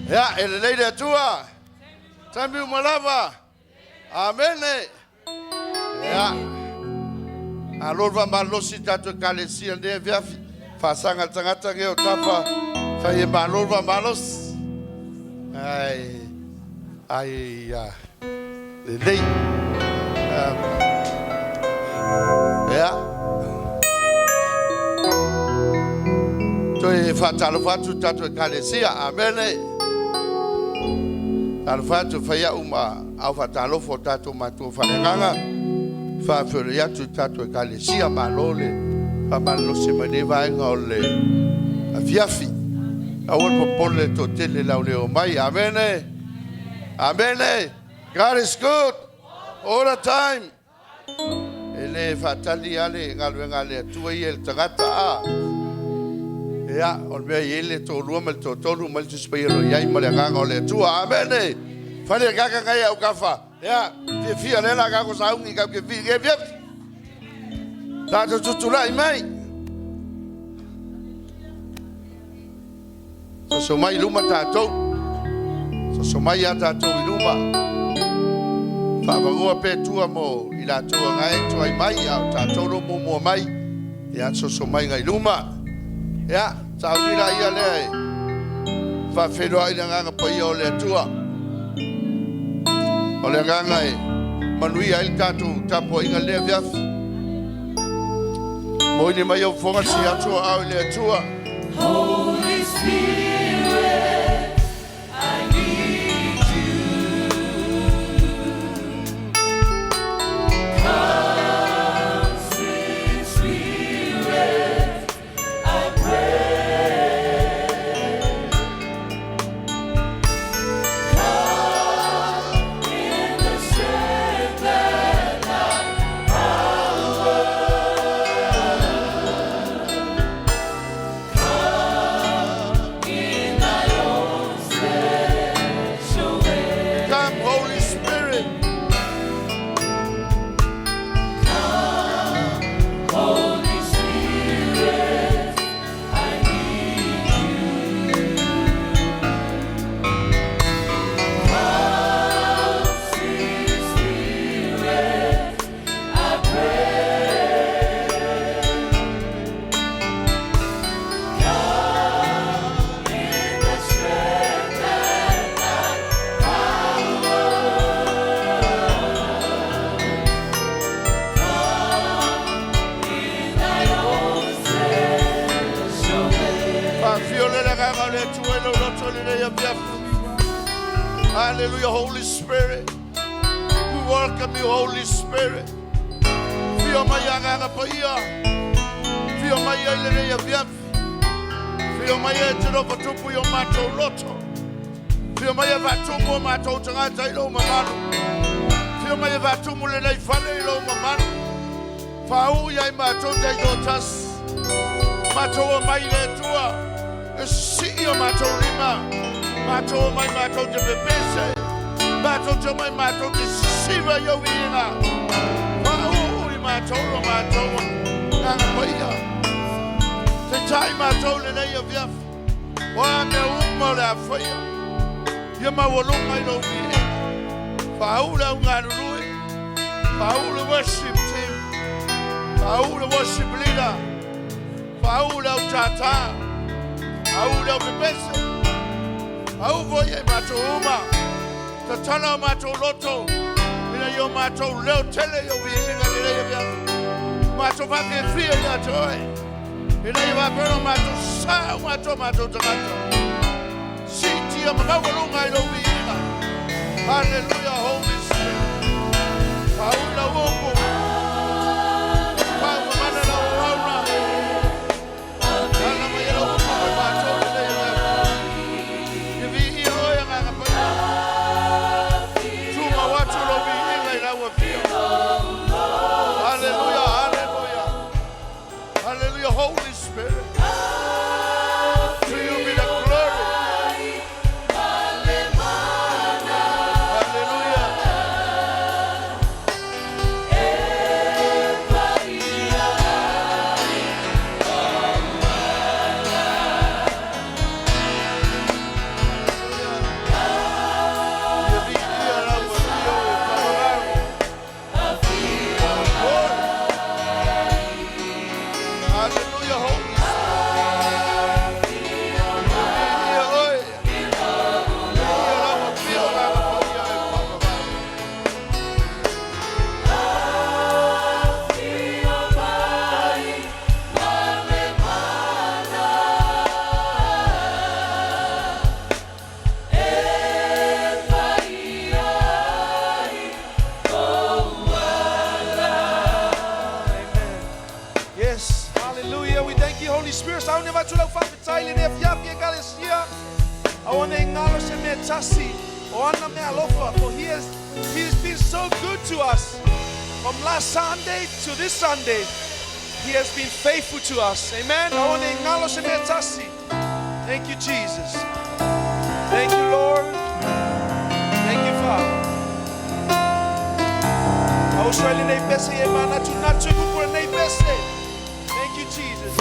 Ya, ele le atua. Tambi malava. Amen. Ya. Alova malosi tatu kalesia de via fasanga tangata ke otapa. Fa malova malos. Ai ya. Lei. Ya. Toi fatalo fatu tatu kalesia. Amen. Alfatu faya uma au fatalo fotato matu fanenganga fa fere ya tu tatu kalesia malole fa malose maneva ngole afiafi awol popole to tele la ole mai. Amen. Amen. God is good all the time. Ele fatali ale ngalwe tu yel tagata ya olbe yele to lumal to tolu mal tu spero yai malanga ole tu. Amen. Fale gaga ngaya ukafa ya fi alela gago saungi ka ke fi ke ta to tutula mai so mai luma ta to so mai ya ta to luma fa ba pe tu amo ila to ngai to mai ya ta to lo mo mai ya so mai ngai luma ya sa ila ia le fa felo ila nga pa yo le tua ole nga e manui ai tatu tapo inga le via mo ni mai o fonga si atu au le tua. Holy Spirit, I need you. Come, sweet Spirit, I pray. Come in the strength and thy power. Come in thy own special way. Come, Holy Spirit. Come, Holy Spirit, I need you. Come, sweet Spirit, I pray. Come in the strength and thy power. Come in thy own special way. Hallelujah, Holy Spirit. We welcome you, Holy Spirit. Fio maya nganga paia. Fio maya ile ya via. Fio maya tiro patupu yo mato loto. Fio maya vatumu mato tangata ilo mamano. Fio maya vatumu le nei fale ilo mamano. Fau ya mato dai dotas. Mato mai le tua. Si yo mato lima. Mato mai mato de pese. Mato de mai mato de siva yo vina. Fau i mato lo mato. Nganga paia. Se tai mato le nei via. Wa me umo la faia. Ye ma wolunga ilo vina. Fau la ngarului. Fau la worship team. Fau la worship leader. Fau la tata. Fau la pese. Au voye mato uma. Tatana mato loto. Ina yo mato leo tele yo vihinga ina yo via. Mato vake fia ya toe. Ina yo vapeno mato sa mato tamato. Siti ya mawalunga ilo vihinga. Hallelujah, Holy Spirit. Paula woko. Paula manana wauna. Ana mayelo woko mato le yo. Kivi ilo ya nganga paia. Tuma watu lo vihinga ila wafia. Hallelujah, hallelujah. Hallelujah, Holy Spirit. To you be the glory. Awane ngalo se me tasi. Oana me alofa. For He's been so good to us. From last Sunday to this Sunday, He has been faithful to us. Amen. Awane ngalo se me tasi. Thank you, Jesus. Thank you, Lord. Thank you, Father. Australia nei pese e manatu kupura nei pese. Thank you, Jesus.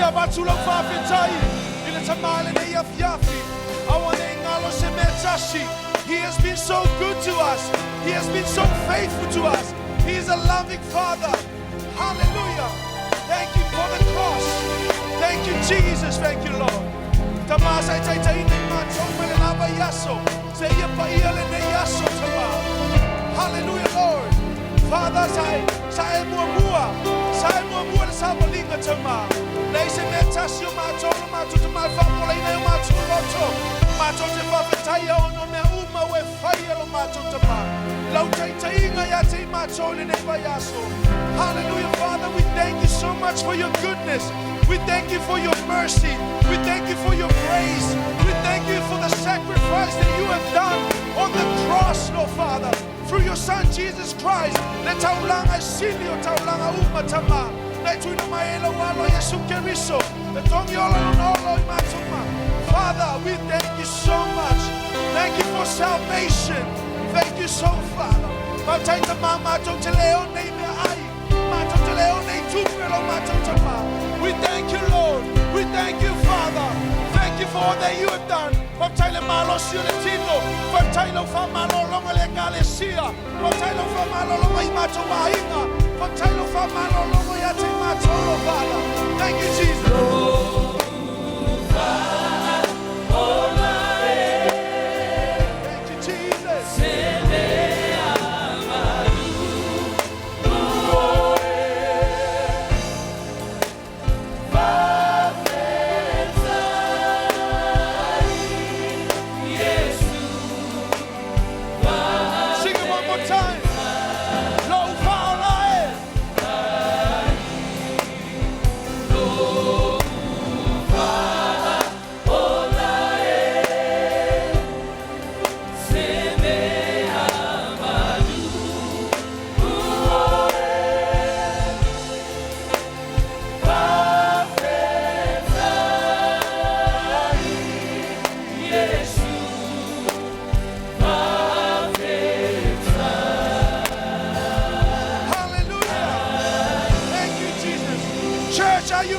Avatu lo FAITAU ile tamale ne yafi. Awane ngalo se metashi. He has been so good to us. He has been so faithful to us. He is a loving Father. Hallelujah. Thank you for the cross. Thank you, Jesus. Thank you, Lord. Tamasa itaita ine machomele lava yaso. Se yepa iale ne yaso tama. Hallelujah, Lord. Father, sai muamua le sabalinga tama. Leise metasio matolo matutu mafambola ina matoloto. Matote FAITAU ono me uma we faielo matotama. Lautaita inga yate matole ne bayaso. Hallelujah, Father, we thank you so much for your goodness. We thank you for your mercy. We thank you for your grace. We thank you for the sacrifice that you have done on the cross, Lord Father, through your Son Jesus Christ. Let taulanga silio taulanga umatama. Let you know my walo Yesu Keriso. Let tongiolo nolo imatuma. Father, we thank you so much. Thank you for salvation. Thank you so, Father. Mataita mama toteleo ne me ai. Matoteleo ne tupelo matotama. We thank you, Lord. We thank you, Father. Thank you for all that you have done. Papali'itele malo siuletino. Papali'itele fa malo longa le galesia. Papali'itele fa malo longa imato mahinga. Papali'itele fa malo longa yate imato Father. Thank you, Jesus.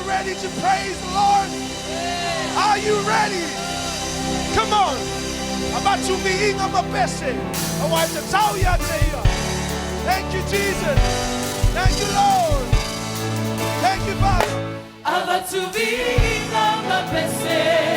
ready to praise the Lord? Are you ready? Come on. Avatu miinga pese. Taua. Thank you, Jesus. Thank you, Lord. Thank you, Father. Avatu miinga pese.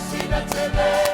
Papali'itele.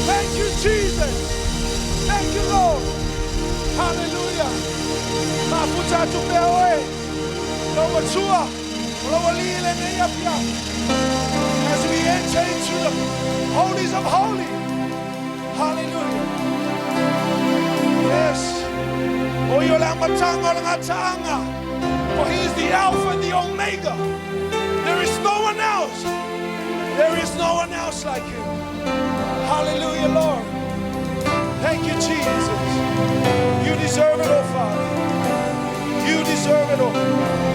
Thank you, Jesus. Thank you, Lord. Hallelujah. Mafuta tupewe. Lowa tua. Lowa lile neya pia. As we enter into the holies of holy. Hallelujah. Yes. Oyo lang matanga lang atanga. For he is the Alpha and the Omega. There is no one else. There is no one else like you. Hallelujah, Lord. Thank you, Jesus. You deserve it, oh Father. You deserve it, oh.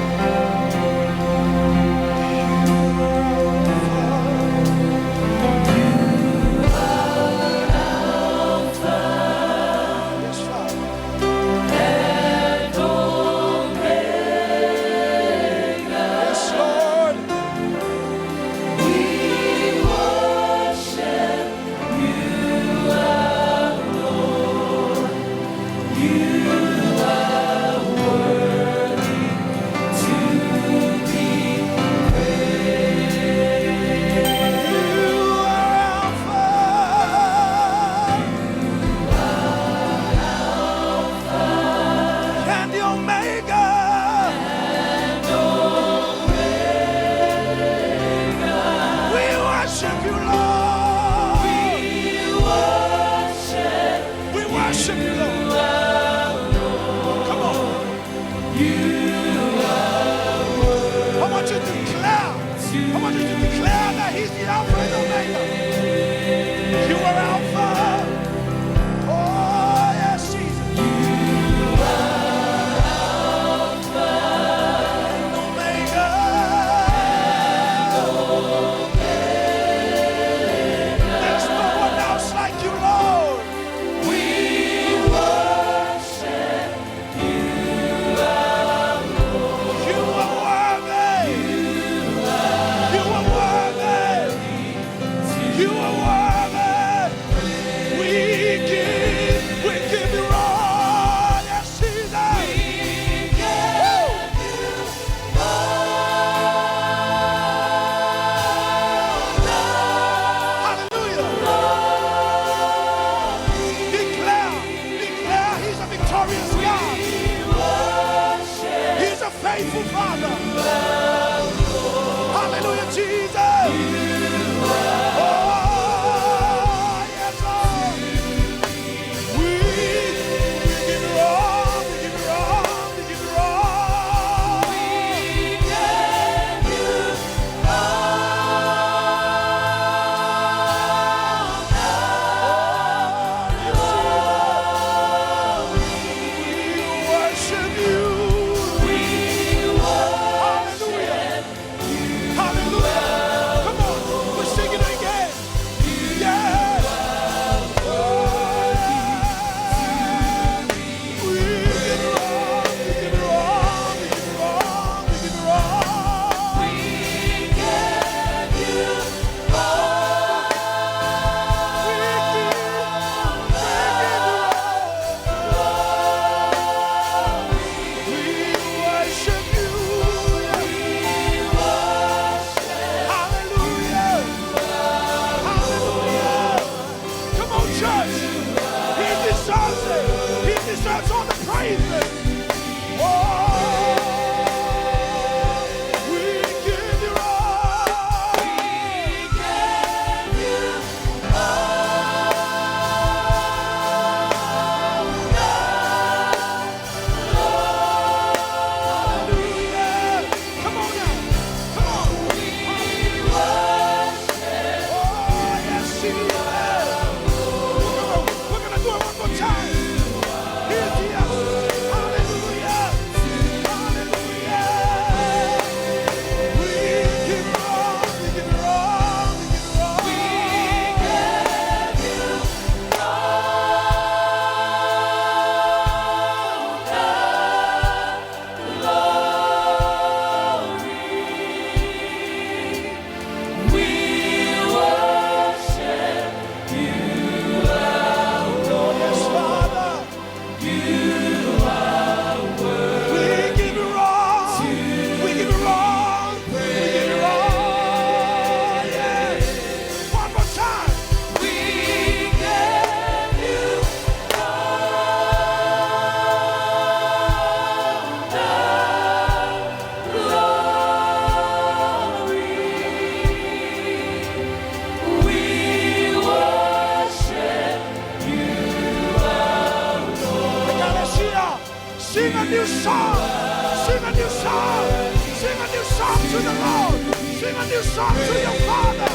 new song to your Father,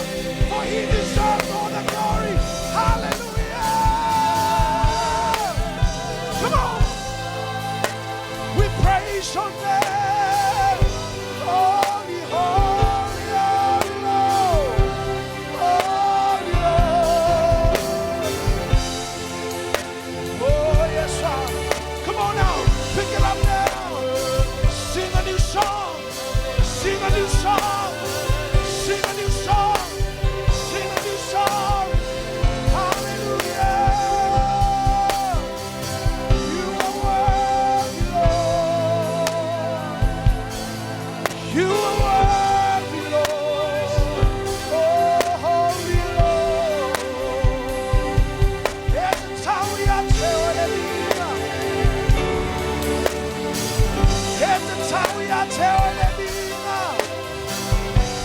for He deserves all the glory. Hallelujah. Come on. We praise your name. Holy, holy, holy Lord. Holy Lord. Oh, yes, sir. Come on now. Pick it up now. Sing a new song. Sing a new song. Sing a new song. Sing a new song. Hallelujah. You are worthy, Lord. You are worthy, Lord. Oh, holy Lord. There's a Taua Teolemina. There's a Taua Teolemina.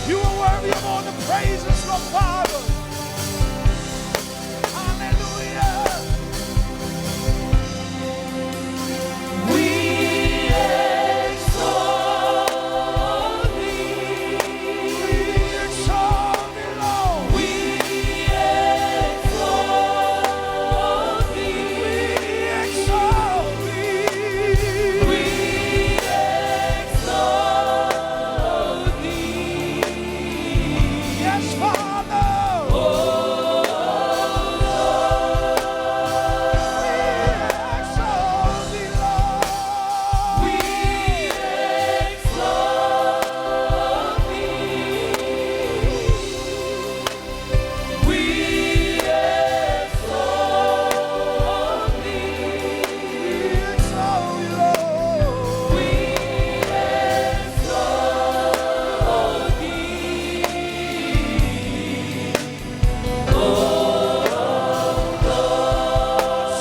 You are worthy of all the praises, Lord Father. Hallelujah. We exalt thee. We exalt thee, Lord. We exalt thee. We exalt thee. We exalt thee. Yes, Father. Oh, We exalt thee, Lord. we exalt thee. We exalt thee. We exalt thee, Lord. We exalt thee.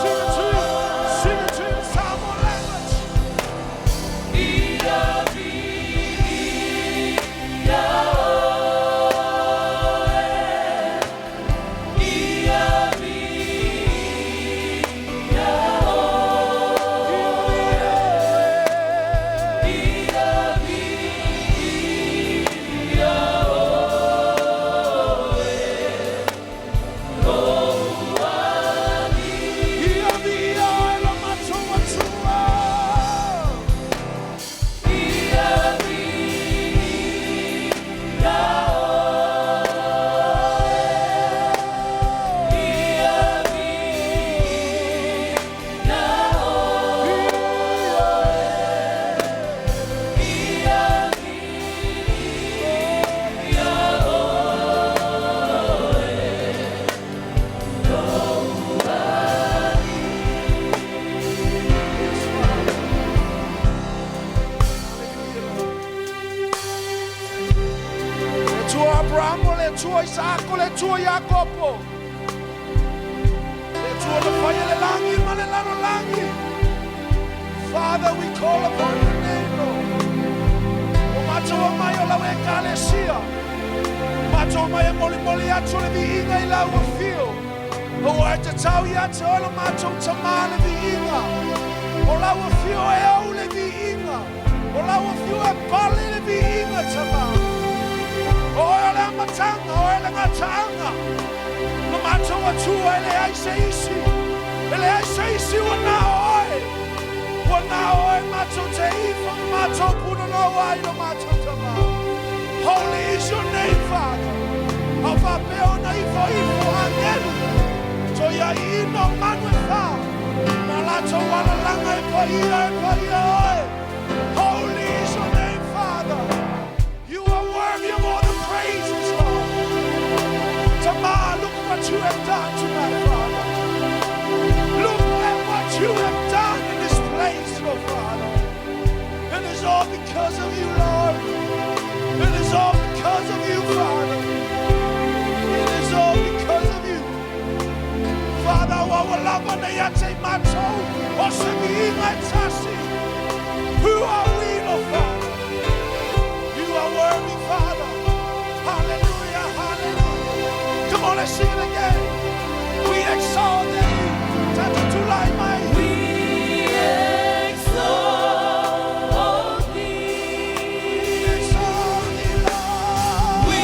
Sing it to you, Samoan language. Abraham, le tua Isaac, le tua Jacopo. Le tua le fai le langi, ma le lano langi. Father, we call upon your name, Lord. O matua mai o la weka le sia. Matua mai e moli moli atu le viinga I Laua fio. O ai te tau I atu o la matua tama le viinga. O Laua fio e au le viinga. O Laua fio e pale le viinga tama. O ele amatanga, o ele ngatanga. No matua tua ele ai se isi. Ele ai se isi o na oe. O na oe matua te ifa. Matua puno no ai no matua tama. Holy is your name, Father. Alfa peo na ifo ifo angelu. Toya ino manwe fa. Malato wala langa ifo ia oe. Holy is your name, Father. You are worthy of all the praises, Lord. Tamar, look what you have done tonight, Father. Look at what you have done in this place, Lord, Father. It is all because of you, Lord. It is all because of you, Father. It is all because of you. Father, wa lava na yate mato, o se viinga tasi. Who are we, Lord, Father? You are worthy, Father. Hallelujah, hallelujah. Come on, let's sing it again. We exalt thee. Tata tulai mai. We exalt thee. We exalt thee, Lord. We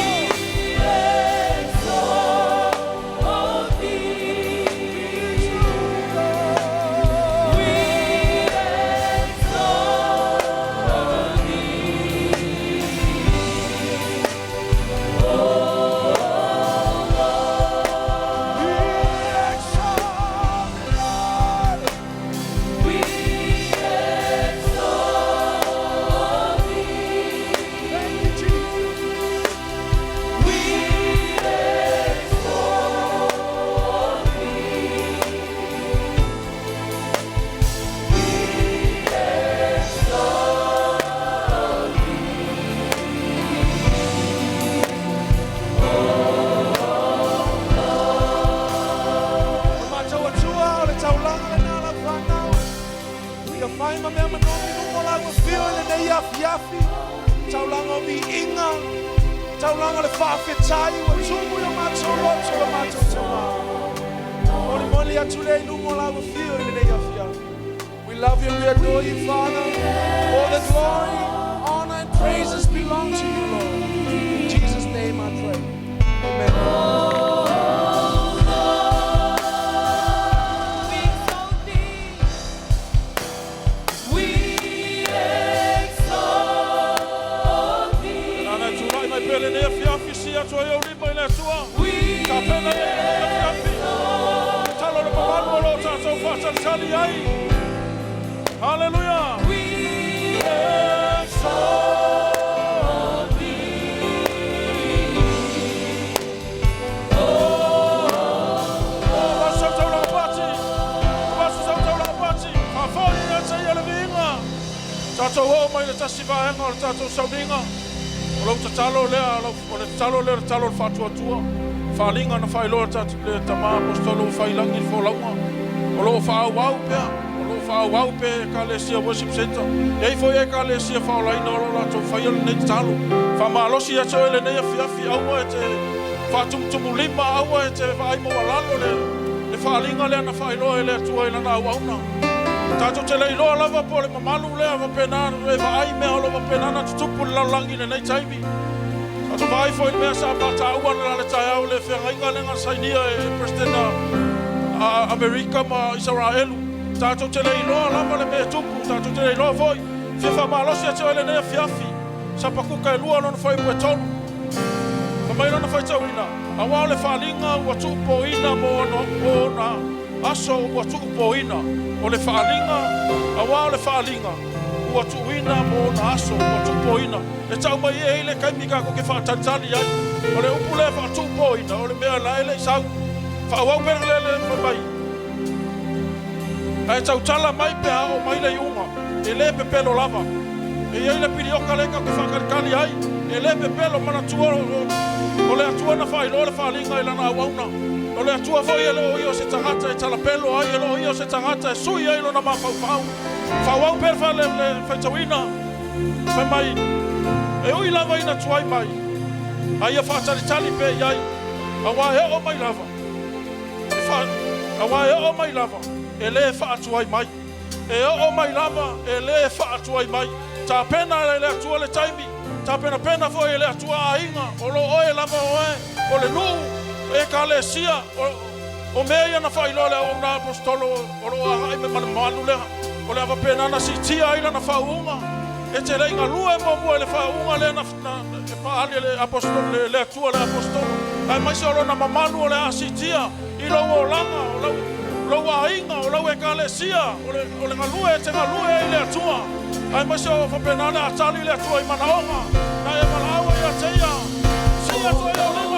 mi inga. Taulanga le whawhetai ua tumu ia mātou lotu ia mātou te mā. Mori moli atu le inumo lawa whio i le nei awhia. We love you and we adore you, Father. All the glory, honor and praises belong to you, Lord. In Jesus' name I pray. Amen. Hallelujah. We exalt thee. Oh, Tato ho mai le tasi vaenga o le tato sauninga. O lau ta talo lea, o le talo lea, talo le Fatu atua. Whalinga na whailoa tatu le tama apostolo whailangi le wholaunga. O lau whaau pea, o lau whaau pe ka le sia worship center. Ei foi e ka le sia whaolaina o lau lato whaiala nei talo. Whamalosi ato ele nei afiafi aua e te whatumtumu lima aua e te whaimo walalo le whalinga lea na whailoa ele atua ila na auauna. Tato te leiloa lava po le mamalu lea wa pena e vai mea o lava pena na tutupu le laulangi le nei taimi. Tato vai foi le mea sa pata ua na le tai au le whengainga le ngasainia e presidenta Amerika ma Israelu. Tato te leiloa lava le mea tupu, tato te leiloa foi. Whiwha malosi ate o le nea fiafi, sa pakuka e lua lona foi pue tonu. Mamai lona FAITAU ina, awa le whalinga ua tupo ina mo na aso ua tupo ina. O le whaalinga, awa o le whaalinga, ua tuina mo na aso, ua tupoina. E tau mai e le kaimika ko ke whaatantani ai. O le upule whaatupoina, o le mea la ele isau. Whaawau pera le mai. E tau tala mai pea o mai le iunga, e le pepelo lava. E iei le pirioka leka ko whakarikali ai. E le pepelo manatua o le atua na whailo le whaalinga i lana auauna. O le atua foi e lo io se tangata e talapelo ai e lo io se tangata e sui ai lo na mawhau. Whauau perfa le FAITAUina. Mai mai. E ui lava ina tuai mai. Ai a whaataritali pe iai. Awa e o mai lava. Awa e o mai lava. E le whaatuai mai. E o mai lava e le whaatuai mai. Ta pena le atua le taimi. Ta pena foi e le atua a inga. O lo oe lava oe. O le nuu. E ka le sia o mea ia na whailoa lea o na apostolo o roa hai me malu lea o lea wapena na si tia ila na whaunga e te reinga lua e mua le whaunga lea na e paali le apostolo le atua le apostolo ai maise o lo na mamalu o lea si tia i lau o langa o lau a inga o lau e ka le sia o le ngalue e te ngalue e le atua ai maise o wapena le atali le atua i manaonga na e malaua i ateia si atua i o lima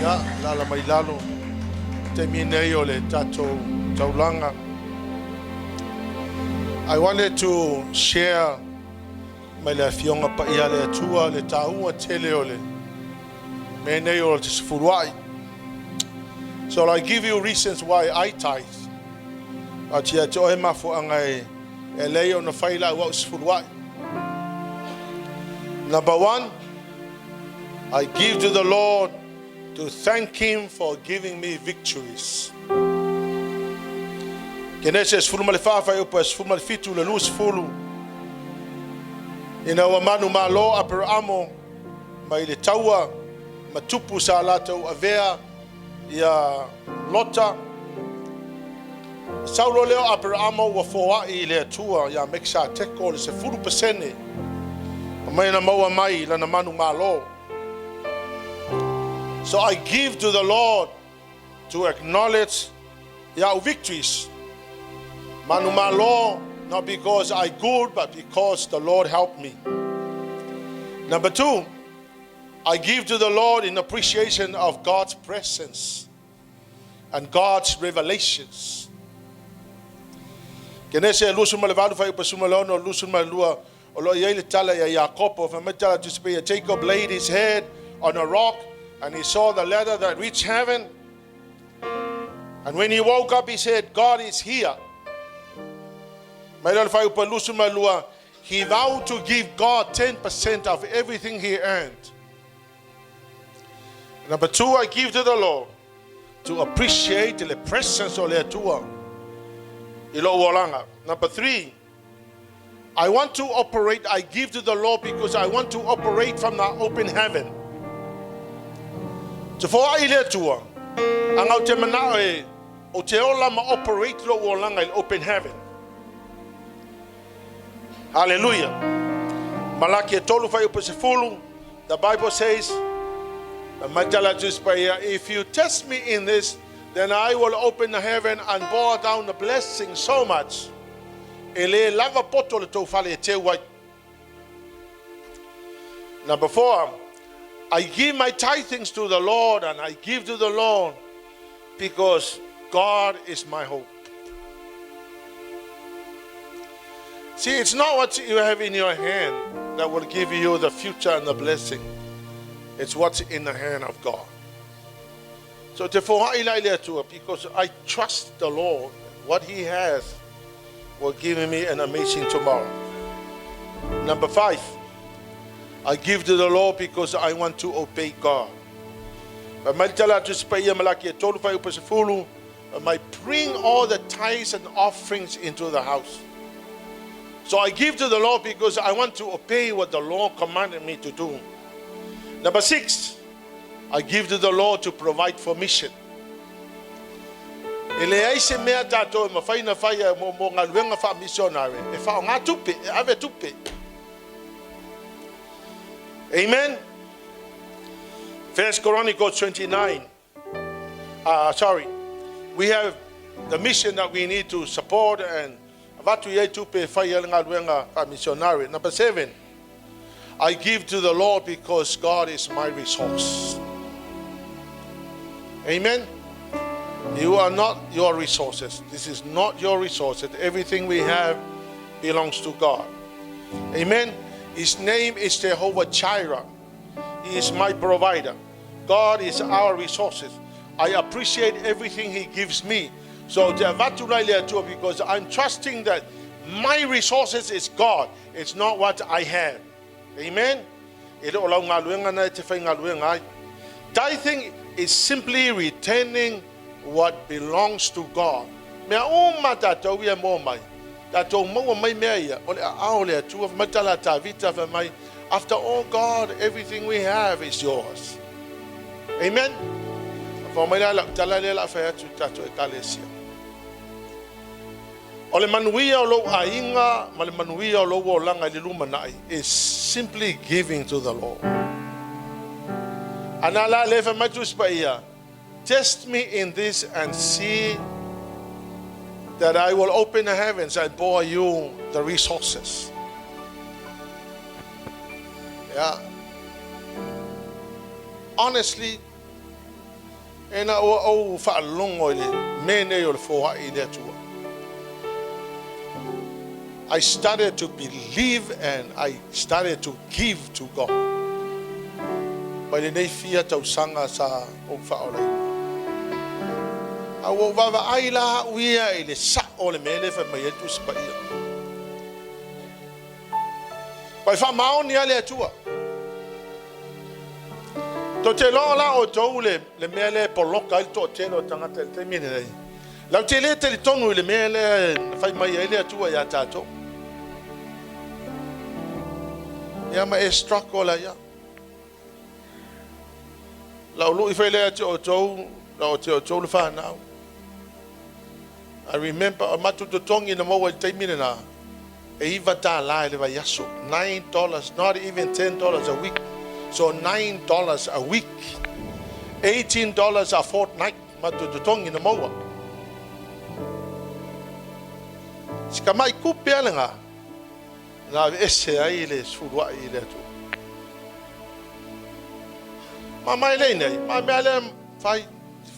Ya, lala mai lalo. Te minei o le tatou taulanga. I wanted to share mai le fionga pa ia le atua le taua tele ole. Me nei o te sfuruai. So I give you reasons why I tithe. Atia te oe mafu angai e leo na whaila ua sfuruai. Number one, I give to the Lord to thank Him for giving me victories. Kene se sfuru male whawhai upa sfuru male fitu le lus fulu. Ina ua manu ma lo apera amo mai le taua ma tupu sa latou avea ia lota. Saulo leo apera amo ua foai le atua ia meksa teko le se furu pasene. Mai na maua mai lana manu ma lo. So I give to the Lord to acknowledge our victories. Manu ma lo, not because I good, but because the Lord helped me. Number two, I give to the Lord in appreciation of God's presence and God's revelations. Kenese lusun malevadu fa ipasuma lono lusun malua olo yele tala ya Jacob from metala to speak. Jacob laid his head on a rock and he saw the ladder that reached heaven. And when he woke up, he said, God is here. He vowed to give God 10% of everything he earned. Number two, I give to the Lord to appreciate the presence of le atua. Number three, I want to operate, I give to the Lord because I want to operate from the open heaven. So for I le atua, ang te mana e o te ola ma operate lo o langa open heaven. Hallelujah. Malaki tolu fa upo se fulu. The Bible says, if you test me in this, then I will open the heaven and pour down the blessing so much. Number four, I give my tithings to the Lord, and I give to the Lord because God is my hope. See, it's not what you have in your hand that will give you the future and the blessing. It's what's in the hand of God. So therefore, because I trust the Lord, what He has will give me an amazing tomorrow. Number five, I give to the Lord because I want to obey God. I might bring all the tithes and offerings into the house. So I give to the Lord because I want to obey what the Lord commanded me to do. Number six, I give to the Lord to provide for mission. Amen. First Chronicles 29. We have the mission that we need to support, and Avatu PEA FAI. Number 7, I give to the Lord because God is my resource. Amen. You are not your resources. This is not your resources. Everything we have belongs to God. Amen. His name is Jehovah Jireh. He is my provider. God is our resources. I appreciate everything He gives me. So because I'm trusting that my resources is God. It's not what I have. Amen. Tithing is simply returning what belongs to God. After all, God, everything we have is yours. Amen. Is simply giving to the Lord. Test me in this and see that I will open the heavens and pour you the resources. Yeah. Honestly, Ena o whaalongo i le mene o le Hawaii le atua. I started to believe and I started to give to God. Pai le nei fia tausanga sa o whaolai. A o wawa ai la uia i le sa o le mele wha mai etu spaia. Pai wha maoni a le atua. To te loa la o tau le mele poloka i to te lo tangata te mine nei. Lau te le te li tonu i le mele whai mai a le atua i a tātou. Ia ma e struck o la ia. Lau lu I whai le ati o tau, lau te o tau le whanau. I remember a matu to tongi na maua I te mine na. E iwa tā la le vai yaso. $9, not even $10 a week. So $9 a week. $18 a fortnight. Matu to tongi na maua. Sika mai kupe alenga. Na ese ai le Suluape le atu. Ma mai le nei, ma me ale fai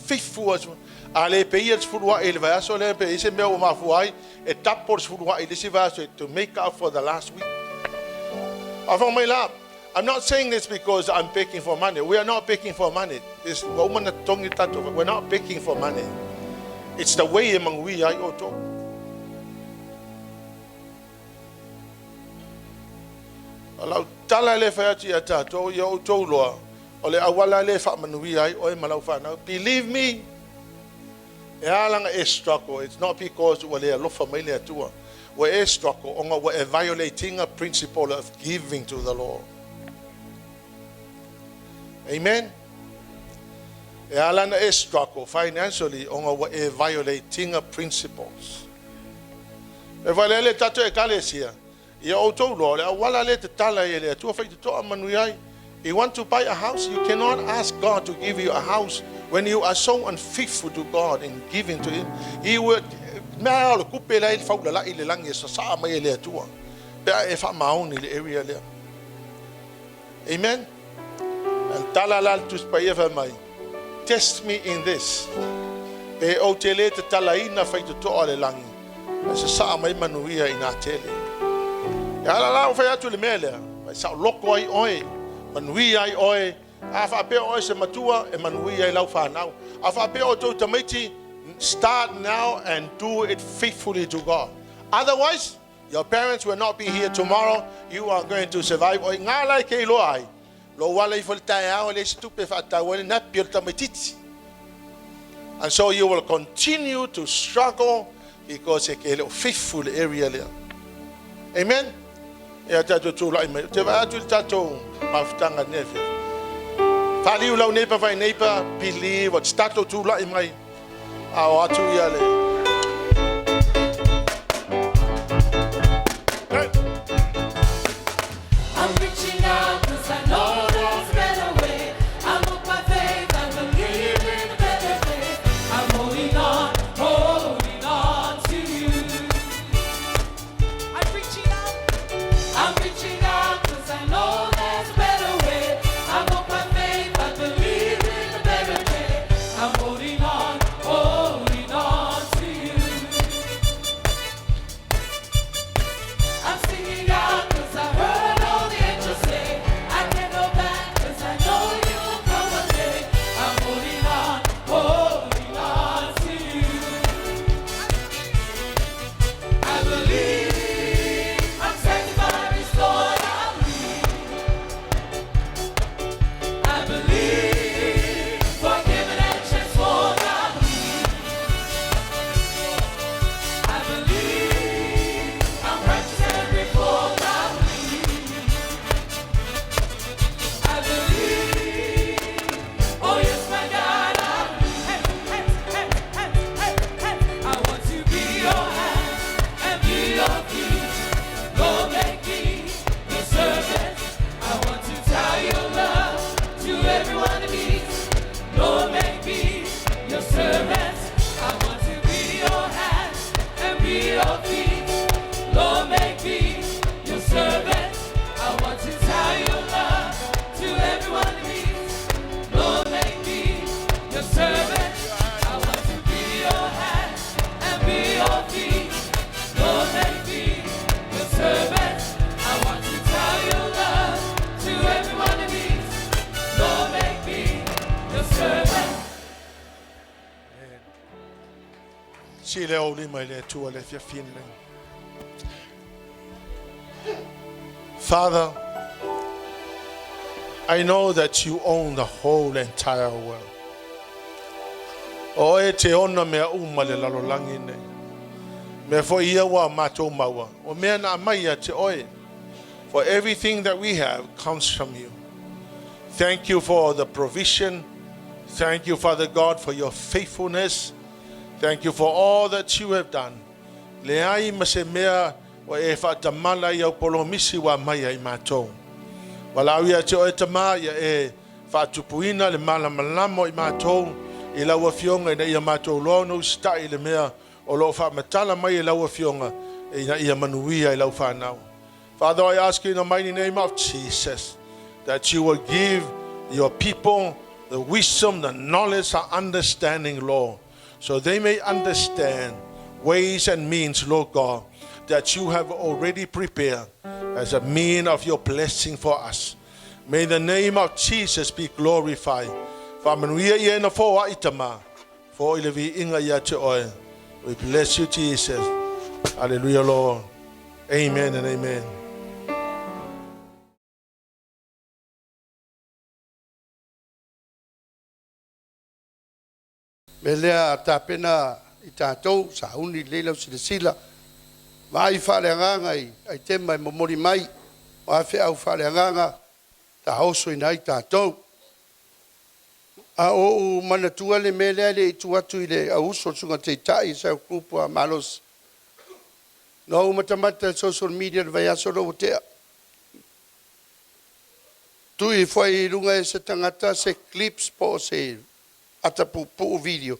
fifu as ale peia Suluape le vai so le pe ise me o mafuai e tapor Suluape le se vai to make up for the last week. After my lap, I'm not saying this because I'm begging for money. We are not begging for money. This woman that tongi tato, we're not begging for money. It's the way among we I oto. Alau tala le fayati atato yo tolo ole awala le fa manui ai o malau fa na believe me e alanga e struggle. It's not because wale alofa mai le atua we e struggle onga we violating a principle of giving to the Lord. Amen. E alanga e struggle financially onga we violating a principles. E vale le tato e kalesia. You want to buy a house, you cannot ask God to give you a house when you are so unfaithful to God in giving to Him. He would amen. Test me in this. Ya la fai atu le mele, mai sa loko ai oi, manui ai oi, a fa pe oi se matua e manui ai lau fa nau. A fa pe o to tamiti, start now and do it faithfully to God. Otherwise, your parents will not be here tomorrow. You are going to survive. Oi nga lai ke lo ai. Lo wala I foltai au le stupe FAITAU na pir tamititi. And so you will continue to struggle because e ke lo faithful area there. Amen. Ya tato tu lai mai te va tu tato mafutanga nefe fali ulau nepa vai nepa believe what tato tu lai mai a atu ia le I'm reaching out 'cause I know there's a better way. I'm up by faith, I believe in a better day. I'm holding on to you. I'm reaching out 'cause I know there's a better way. I'm up by faith, I believe in a better day. I'm holding on to you. Si le oli mai le tua le fiafine. Father, I know that you own the whole entire world. O e te ona mea uma le lalolangi nei. Me fo ia wa matou maua. O mea na maia te oe. For everything that we have comes from you. Thank you for the provision. Thank you, Father God, for your faithfulness. Thank you for all that you have done. Le ai ma se mea o e whaatamala i au polomisi wa mai ai mātou. Walau ia te oe tama ia e whaatupuina le malamalamo i mātou i laua fionga i na ia mātou lono stai le mea o lo whaamatala mai i laua fionga i na ia manuia i lau whanau. Father, I ask you in the mighty name of Jesus that you will give your people the wisdom, the knowledge, the understanding, Lord, so they may understand ways and means, Lord God, that you have already prepared as a mean of your blessing for us. May the name of Jesus be glorified. We bless you, Jesus. Hallelujah, Lord. Amen and amen. Melea tapena i tātou sa uni leila sila mai whaleanganga ai te mai momori mai mai whiau whaleanganga ta hoso i nai tātou a o manatua le melea le i tuatu i le auso sunga te tai sa grupo a malos no matamata social media vai aso ro tea tu i foi lunga e se tangata se clips po se ata po video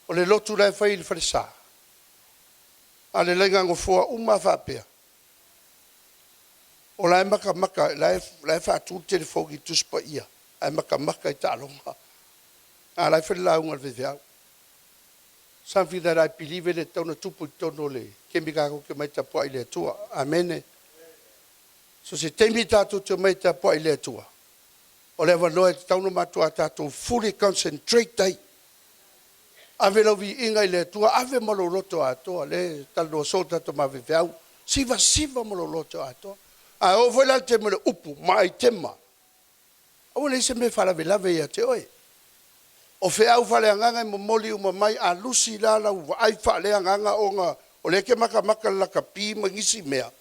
o le lotu lai fai le farisa a le lenga ngofoa uma whapea o lai maka lai whatu telefoki tuspa ia ai maka i tālonga a lai whare launga le veveau something that I believe in it tauna tupu i tono le kemikako ke mai tapua i le atua amene so se teimi tātou te mai tapua i le atua o le wanoe te taunu matua tātou fully concentrate tai. Ave lovi inga i le tua, ave maloloto atoa, le talo so tātou mawe whiau, siva maloloto atoa. A o whaila te mele upu, mai tema. O le se me whalawe lawe ia te oe. O whiau whale anganga i momoli uma mai a lusi lala uwa, ai whale anganga o ngā, o le ke maka laka pi mangisi mea.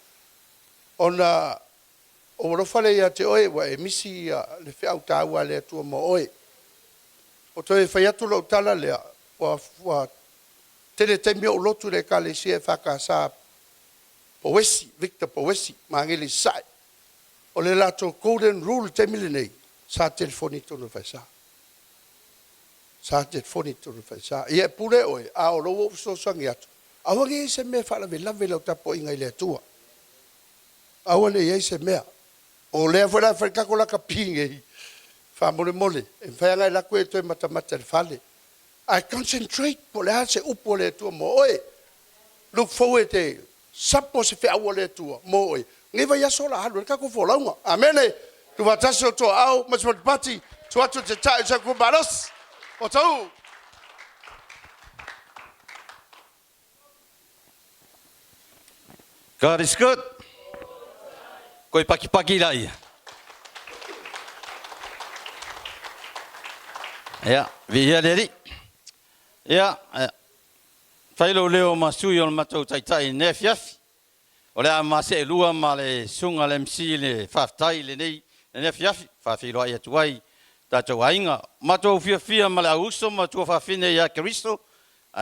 O na o rofale ia te oe wa e misi le whiau Taua le atua mo oe. O toi whaiatu lau tala lea wa tele teimi o lotu le ka le sia whakasa Powesi, Victor Powesi, maangeli sai. O le lato golden rule teimi le nei, sa telefoni tonu whaisa. Sa telefoni tonu whaisa. Ia pule oe, a o lowo usosangi atu. Awange i se mea whalawe lawe lau tapo inga i le atua. Awane i se mea. O lea whera whaikako laka pinge wha mole e whaanga i lako e toi matamata le whale I concentrate po lea se upo le tua mo oe look forward te sapo se whiau le tua mo oe ngewa ia sola halu kako wholaunga amene tu watasi o toa au masipati tu atu te tae sa kubaros Otahuhu God is good. Koi paki lai. Ja, vi hier deri. Ja, Paulo Leauma sui on matou tai nefiaf. Ola ma se lua ma le sunga le msi le faftai le nei nefiaf fa filo ai tuai ta toainga matou fia ma la uso matou fa fine ya Cristo.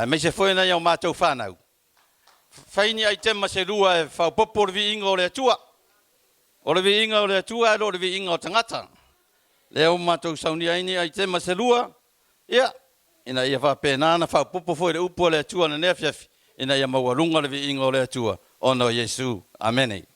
Me se foi na ia matou fanau. Faini ai tema se lua e fa popor vi ingo le tua. O le vi inga o le atua, o le vi inga o tangata. Leo matou sauni aini ai te maselua. Ia, ina ia whapena whao popo foi le upo le atua na nefiafi. Ina ia mawalunga le vi inga o le atua. Ono Yesu. Amen.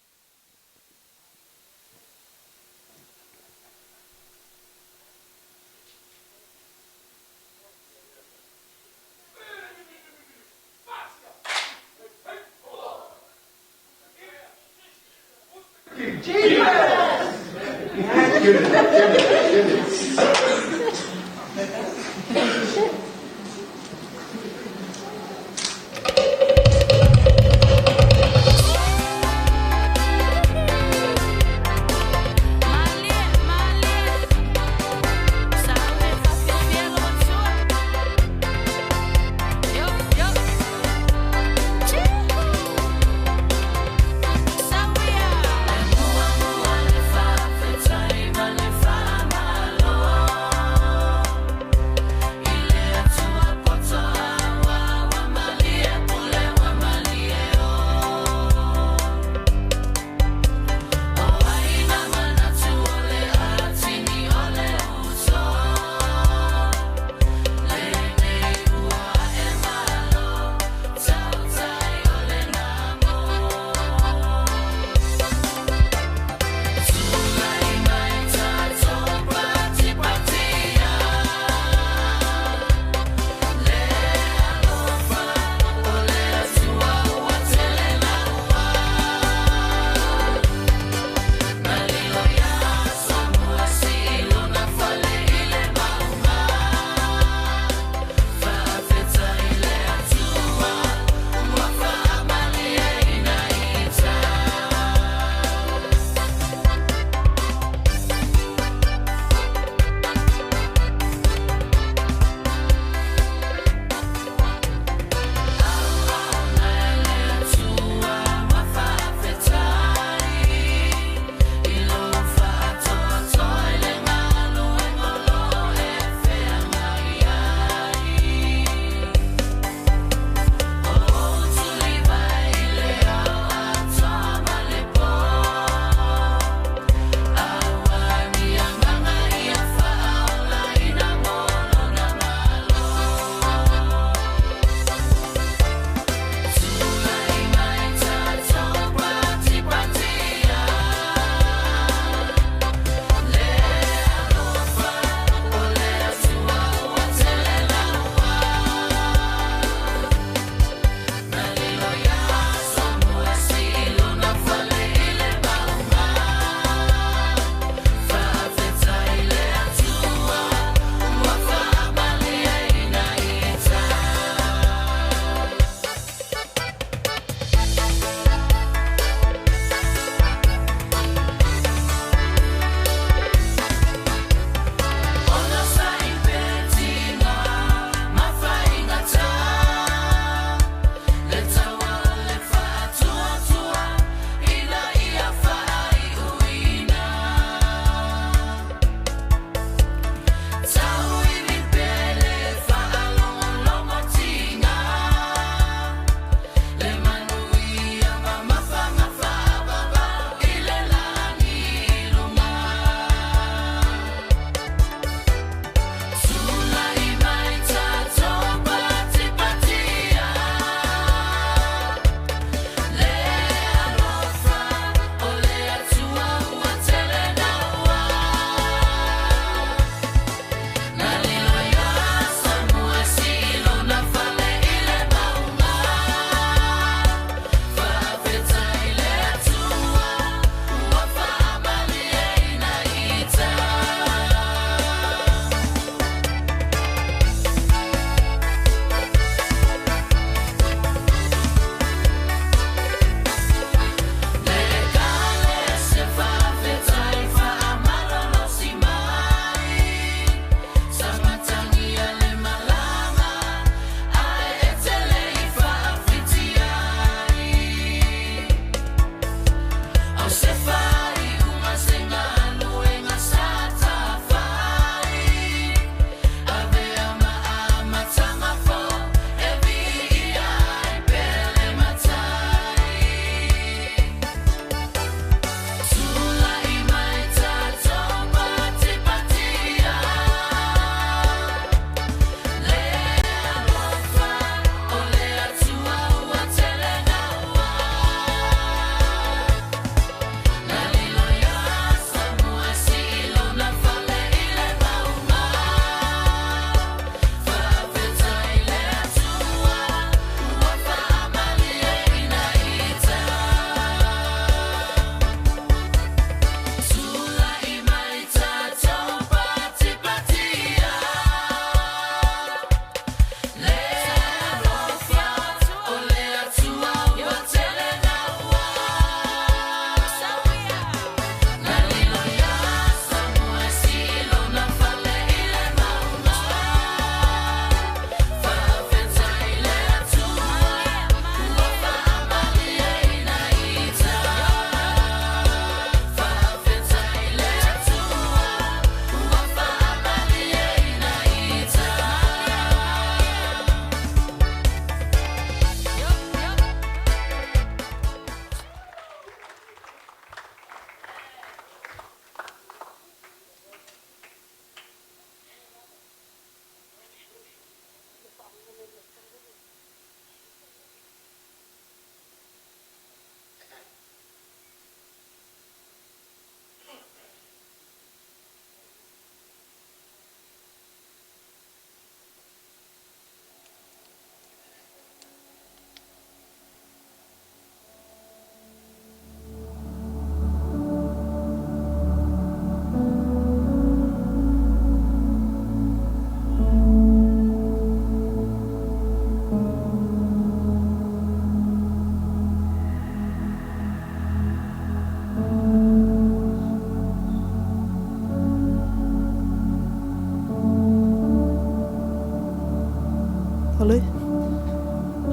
Paulo.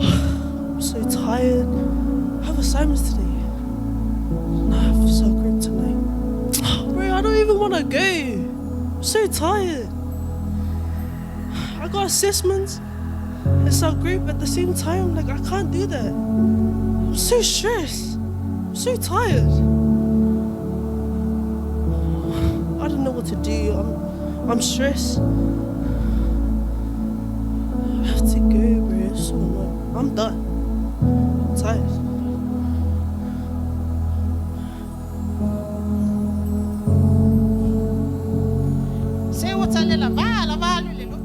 I'm so tired. I have assignments today. No, I feel so grim tonight. Bro, I don't even want to go. I'm so tired. I got assessments. It's so group at the same time. Like, I can't do that. I'm so stressed. I'm so tired. I don't know what to do. I'm stressed. I have to go, bro. It's so annoying. I'm done. I'm tired. Se o tale la va le lo.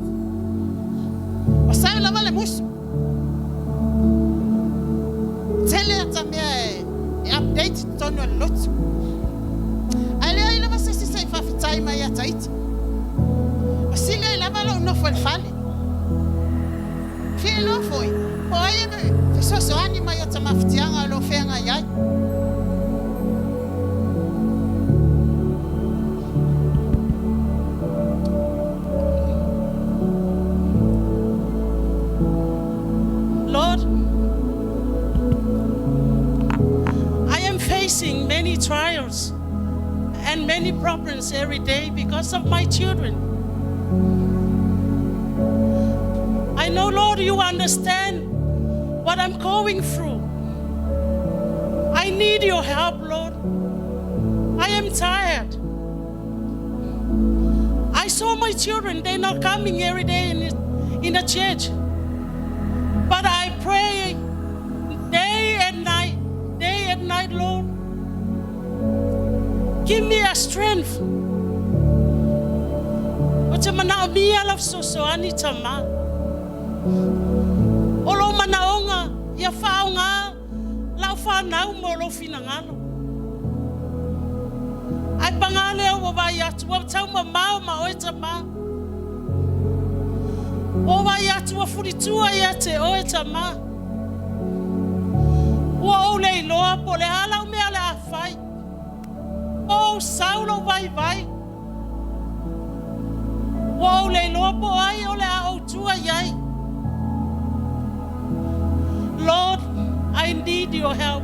O sa la va le mus. Tele tambe update tono lot. Ale la va se fa fitai mai ya tait. O sile la va lo no fo fale. Filo foi. Oi me. So anima ya tamaftianga lo fenga ya. Lord, I am facing many trials and many problems every day because of my children. I know, Lord, you understand what I'm going through. I need your help, Lord. I am tired. I saw my children, they're not coming every day in the church. But I pray day and night, Lord. Give me a strength. Olo manaonga ya faunga la fa nau mo lo finangalo. Ai pangale o ba ya tu tau ma ma o eta ma. O ba ya tu furitua ya te o eta ma. O le loa po le ala me ala fai. O saulo vai. O le loa po ai o le a o tua yai. Lord, I need your help.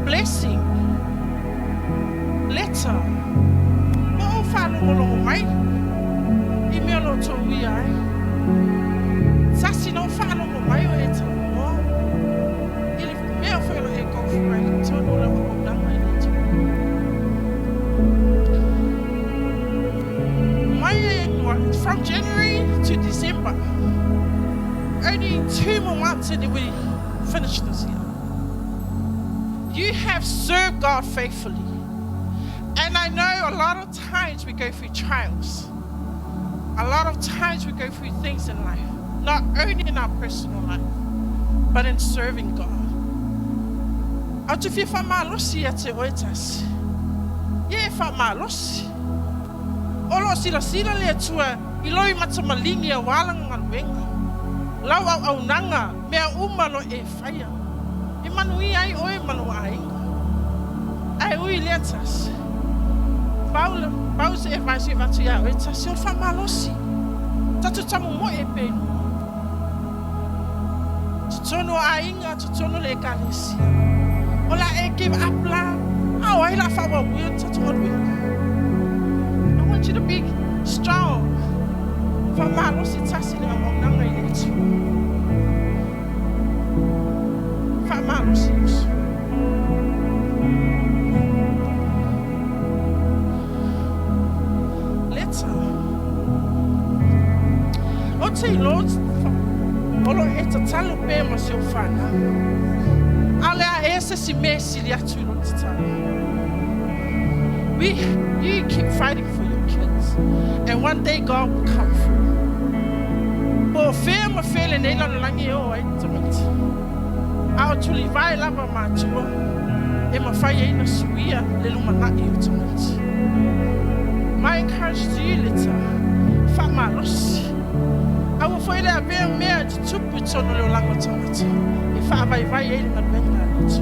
Blessing. Letter. Oh, follow right. Email to we are. Sassy no follow my way to more. If me a fellow a go for right, so no level of that my from January to December. Only 2 more months and we finish this year. You have served God faithfully. And I know a lot of times we go through trials. A lot of times we go through things in life, not only in our personal life, but in serving God. Atu fi fa malosi ate oitas. Ye fa malosi. Olo sila le atua iloi matamalingi a walang ngalwenga. Lau au nanga mea umalo e faya. Imanui ai oi manu ainga. Ai ui letas. Paulo se e vai se Avatu ya oita se o fa malosi. Tatu tamu mo e penu. Tutono ainga tutono le kalesi. Ola e give up la. Au ai la fa wa wi tatu odwe. I want you to be strong. Fa malosi tasi le mo nanga yetu. Fa malosi. Say Lord, olo eta talo pe ma se ofana. Ale a ese si mesi li atu lo talo. You keep fighting for your kids, and one day God will come through. Bo fe ma fele nei la langi o ai tamati. Au tu li vai la ma matua. E ma fai ai na suia le Leauma na e tamati. my encouragement to you, little Famalos. I will find a very marriage to put on a long time. If I violate my benefit.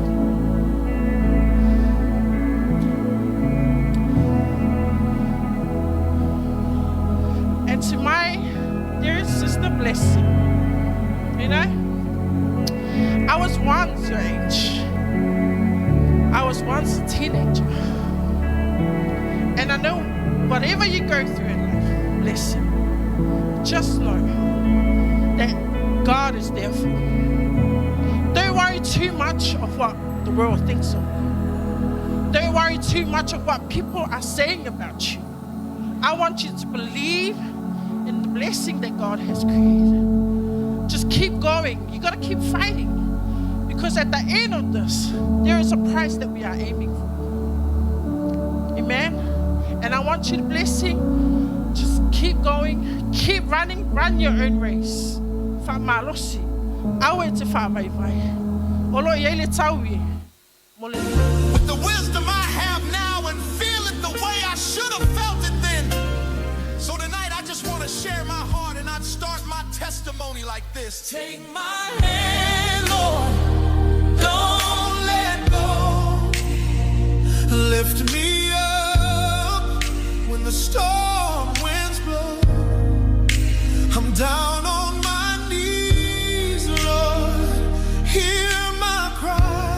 And to my dear sister, blessing. You know, I was once your age. I was once a teenager. And I know whatever you go through in life, bless you. Just know that God is there for you. Don't worry too much of what the world thinks of you. Don't worry too much of what people are saying about you. I want you to believe in the blessing that God has created. Just keep going. You got to keep fighting. Because at the end of this, there is a prize that we are aiming for. Amen? And I want you to blessing. Just keep going. Keep running. Run your own race. Famalosi. Awe te FAITAU. Olioli Taua. With the wisdom I have now and feel it the way I should have felt it then. So tonight I just want to share my heart and I'd start my testimony like this. Take my hand, Lord, don't let go. Lift me up when the storm winds blow. I'm down on my knees, Lord, hear my cry.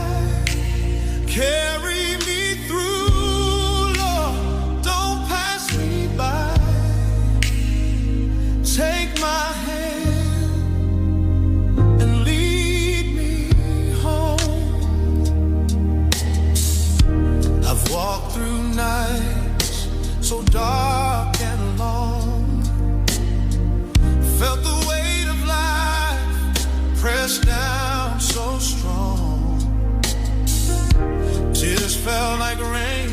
Carry me through, Lord, don't pass me by. Take my hand and lead me home. I've walked through nights so dark and long, felt the weight of life pressed down so strong. Tears fell like rain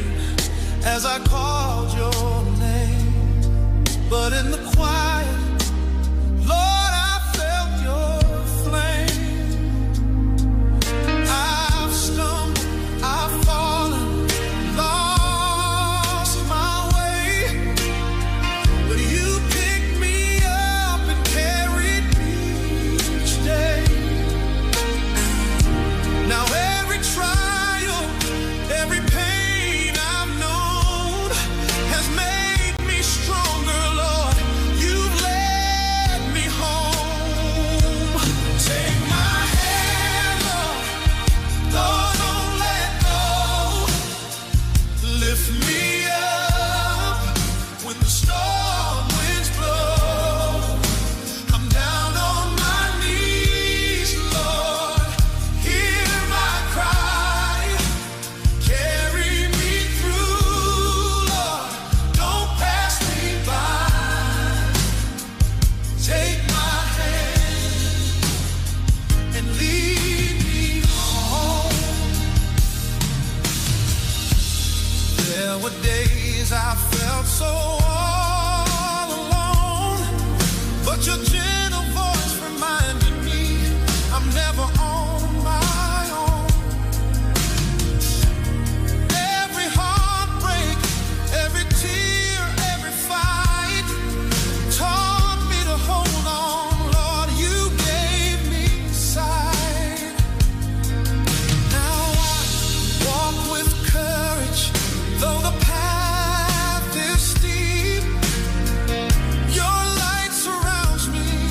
as I called your name. But in the quiet, Lord, I felt your flame. I've stumbled, I've fallen, lost my way. But you picked me up and carried me each day. Now every trial, every pain I've known has made me stronger, Lord. You've led me home. Take my hand, Lord, Lord, don't let go. Lift me up when the storm winds blow. I'm down on my knees, Lord, hear my cry. Carry me through, Lord, don't pass me by. Take my hand and lead me home. There were days I felt so all alone, but your gentle voice reminded me I'm never on my own. Every heartbreak, every tear, every fight taught me to hold on, Lord, you gave me sight. Now I walk with courage, though the path is steep. Your light surrounds me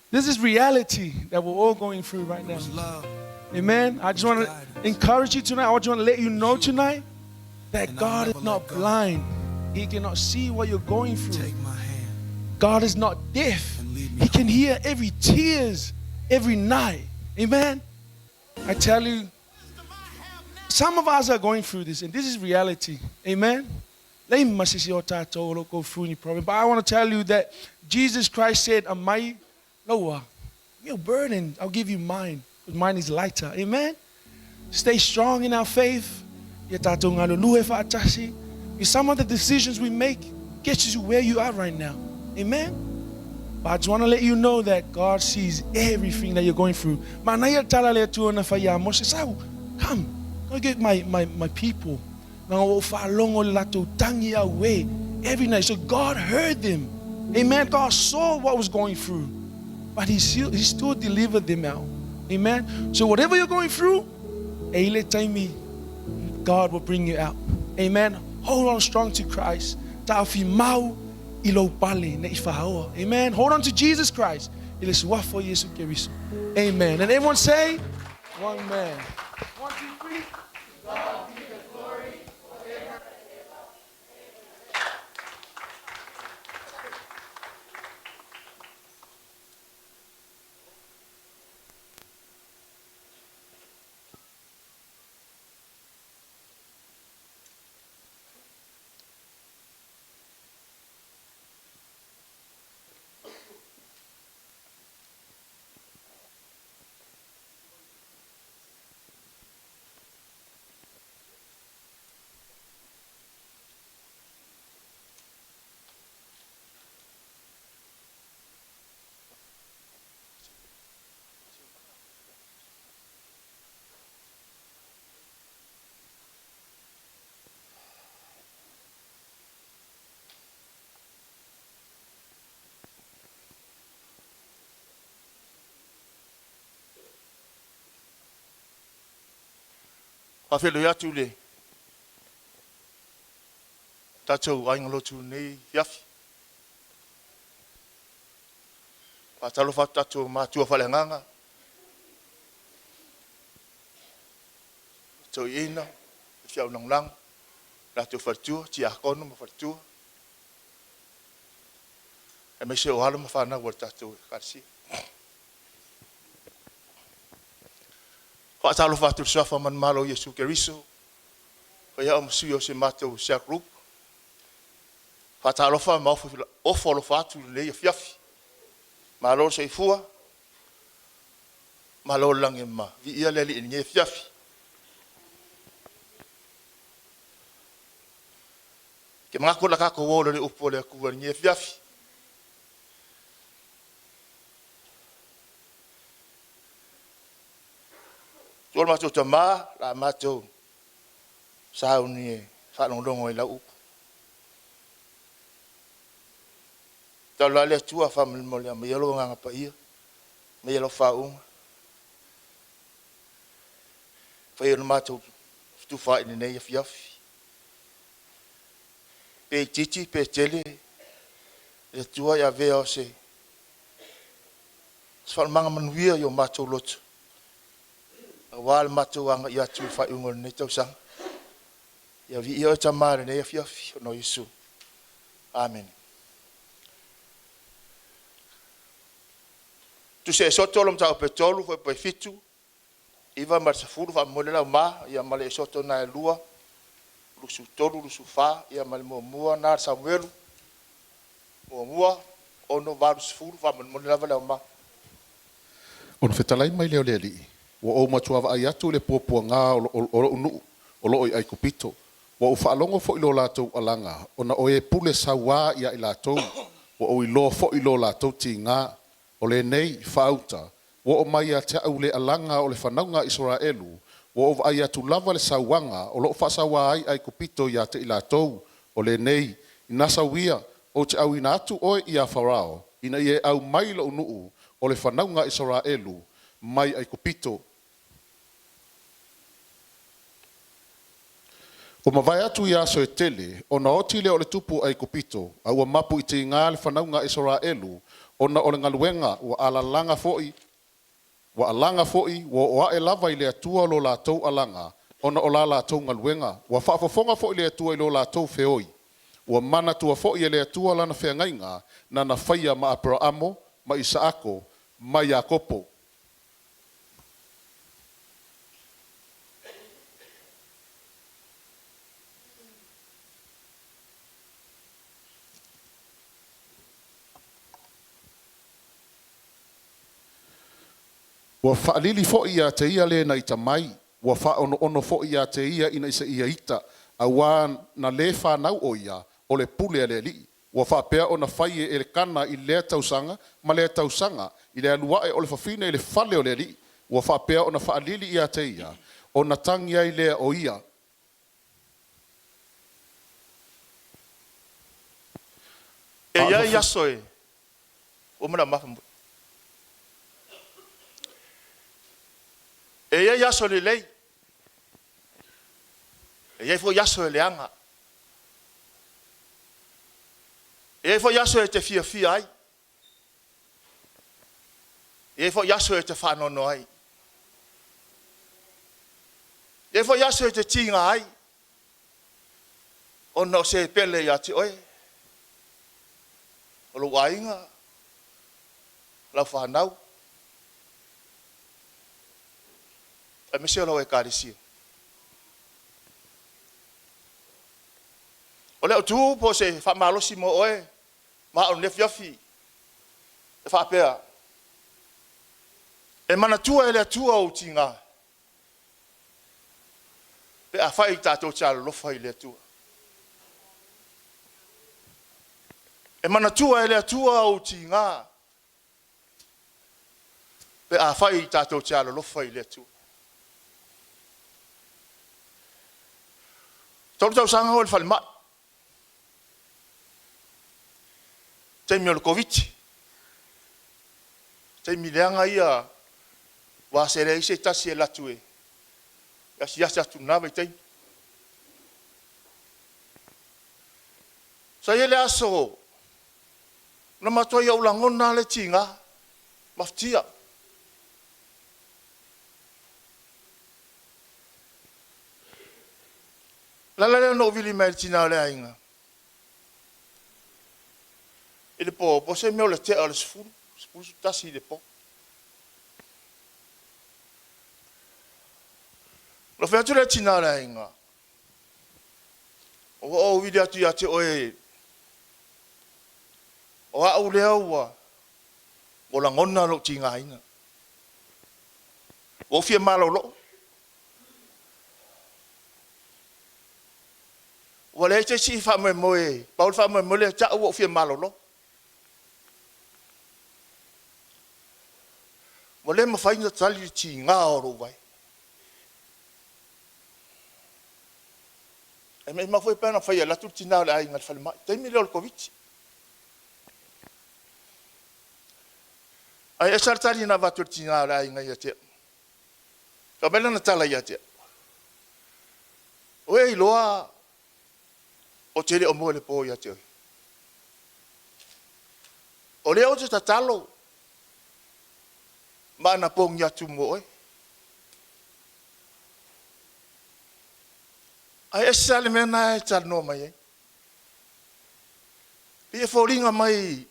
This is reality that we're all going through right now. Amen. I just want to encourage you tonight. I just want to let you know tonight that God is not blind. He cannot see what you're going through. God is not deaf. He can hear every tears every night. Amen. I tell you, some of us are going through this, and this is reality. Amen. Leauma will go through any problem. But I want to tell you that Jesus Christ said, "Amai loa, your burden, I'll give you mine, because mine is lighter." Amen. Stay strong in our faith. Because some of the decisions we make gets you where you are right now. Amen. But I just want to let you know that God sees everything that you're going through. Manatua le atua, come, go get my people. Every night. So God heard them. Amen. God saw what was going through, but He still delivered them out. Amen. So whatever you're going through, God will bring you out. Amen. Hold on strong to Christ. Amen. Hold on to Jesus Christ. Amen. And everyone say, one man. 1, 2, 3. God be the glory forever. Papali'itele le tatou ainga lotu nei fiafi. Patalofa tatou matua falenganga. Tatou ina, fiau nanglang, tatou Fatu, Deacon ma Fatu. E me se o hala ma whanau wa tatou karsi. Fatalofa tu safa man malo Yesu Keriso. Kaya msuyo se matou sia group. Fatalofa ma ofolo fatu le fiafi. Malo se fua. Malo lange ma vi ia le ni fiafi. Ke mako la ka ko wolo le upole ku ni fiafi. Tol matou tama la matou sauni sa longo la up. Taula le tua family mo le me yelo nga pa ia. Me yelo fa un. Fa yelo matou tu fa ni ne fiafi. Pe titi pe tele le tua ya veo se. Sfal manga manuia yo matou lot. Wal matou anga ia tu fa ungol ne tau sang. Ya vi ia tamare ne fiafi no Yesu. Amen. Tu se ESOTO lom tau petolu foi pe fitu. Iva mar se furu fa molela ma ia male ESOTO na lua. Lusu tolu lusu fa ia male mua na SAMUELU. Mua ono varus furu fa molela vala ma. On fetalai mai leo leli. Wa o Muava'a atu le popuanga o lo ai kupito. Wa o whaalongo fo ilo lātou alanga. Ona o e pule sawa ia i lātou. Wa o ilo fo ilo lātou ti ngā. O le nei whauta. Wa o mai a te au le alanga o le whanaunga Israelu. Wa o ai atu lava le sawanga. O lo whasawa ai kupito ia te i lātou. O le nei inasa wia. O te au ina atu oe ia Farao. Ina ie au mai lo unuu. O le whanaunga Israelu. Mai ai kupito. O mawai atu ia so e tele, o na oti leo le tupu ai kupito, au a mapu i te ngā le whanaunga Israelu, ona o le galuega ua alalanga fo'i ua alanga fo'i ua o ae lava i le atua o lo latou alaga ona o la latou galuega ua fa'afofoga fo'i le atua i lo latou feoi ua manatua fo'i e le atua lana feagaiga na faia ma Abraamo ma Isaako ma Iakopo. Ua whaalili fo'i ia te ia le na i tamai, ua whaono fo'i ia te ia ina isa ia ita, a wā na le whanau o ia, o le pule a le li. Ua whapea o na whai e le kana i lea tausanga, ma lea tausanga, i le aluae o le whawhina i le whale o le li. Ua whapea o na whaalili ia te ia, o na tangi ai lea o ia. E ia i aso e, o mara mafamu. E ia yaso le lei. E ia fo yaso e leanga. E ia fo yaso e te fia fia ai. E ia fo yaso e te whanono ai. E ia fo yaso e te tinga ai. Ono se pele ia te oe. O lo wainga. Lau whanau. E me se o e karisia. O leo tu po se whamalosi mo oe, ma o nefiafi, e whapea. E manatua ele atua o tinga. Pe a whai tātou tālo lofa i le atua. E manatua ele atua o tinga. Pe a whai tātou tālo lofa i le atua. Tau tau sanga o le whalema. Taimi o le COVID. Taimi leanga ia wa se rei se tasi e latu e. Asi asa atu nawa i taimi. Sa ele aso na matua ia ulangona le tinga maftia. Lala no vili mai tina le ainga. Ele po se me le te al sfuru tasi le po. Lo fa tu le tina le ainga. O vili atu ya te oe. O a u le aua. O la ngona lo tinga ainga. O fie malo lo. Wale te si fa me moe, Paulo fa me moe ta o fie malolo. Wale ma fa ina tali ti nga oro vai. E me ma foi pena fa ia la tutti na la inga fa ma. Te mi lo covid. Ai e sartari na va tutti na la inga ia te. Ka bela na tala ia te. Oi loa o tere o mo le po ia te. O leo te tatalo. Mana pong ia tu mo e. Ai esale mena e tal no mai. Pia foringa mai.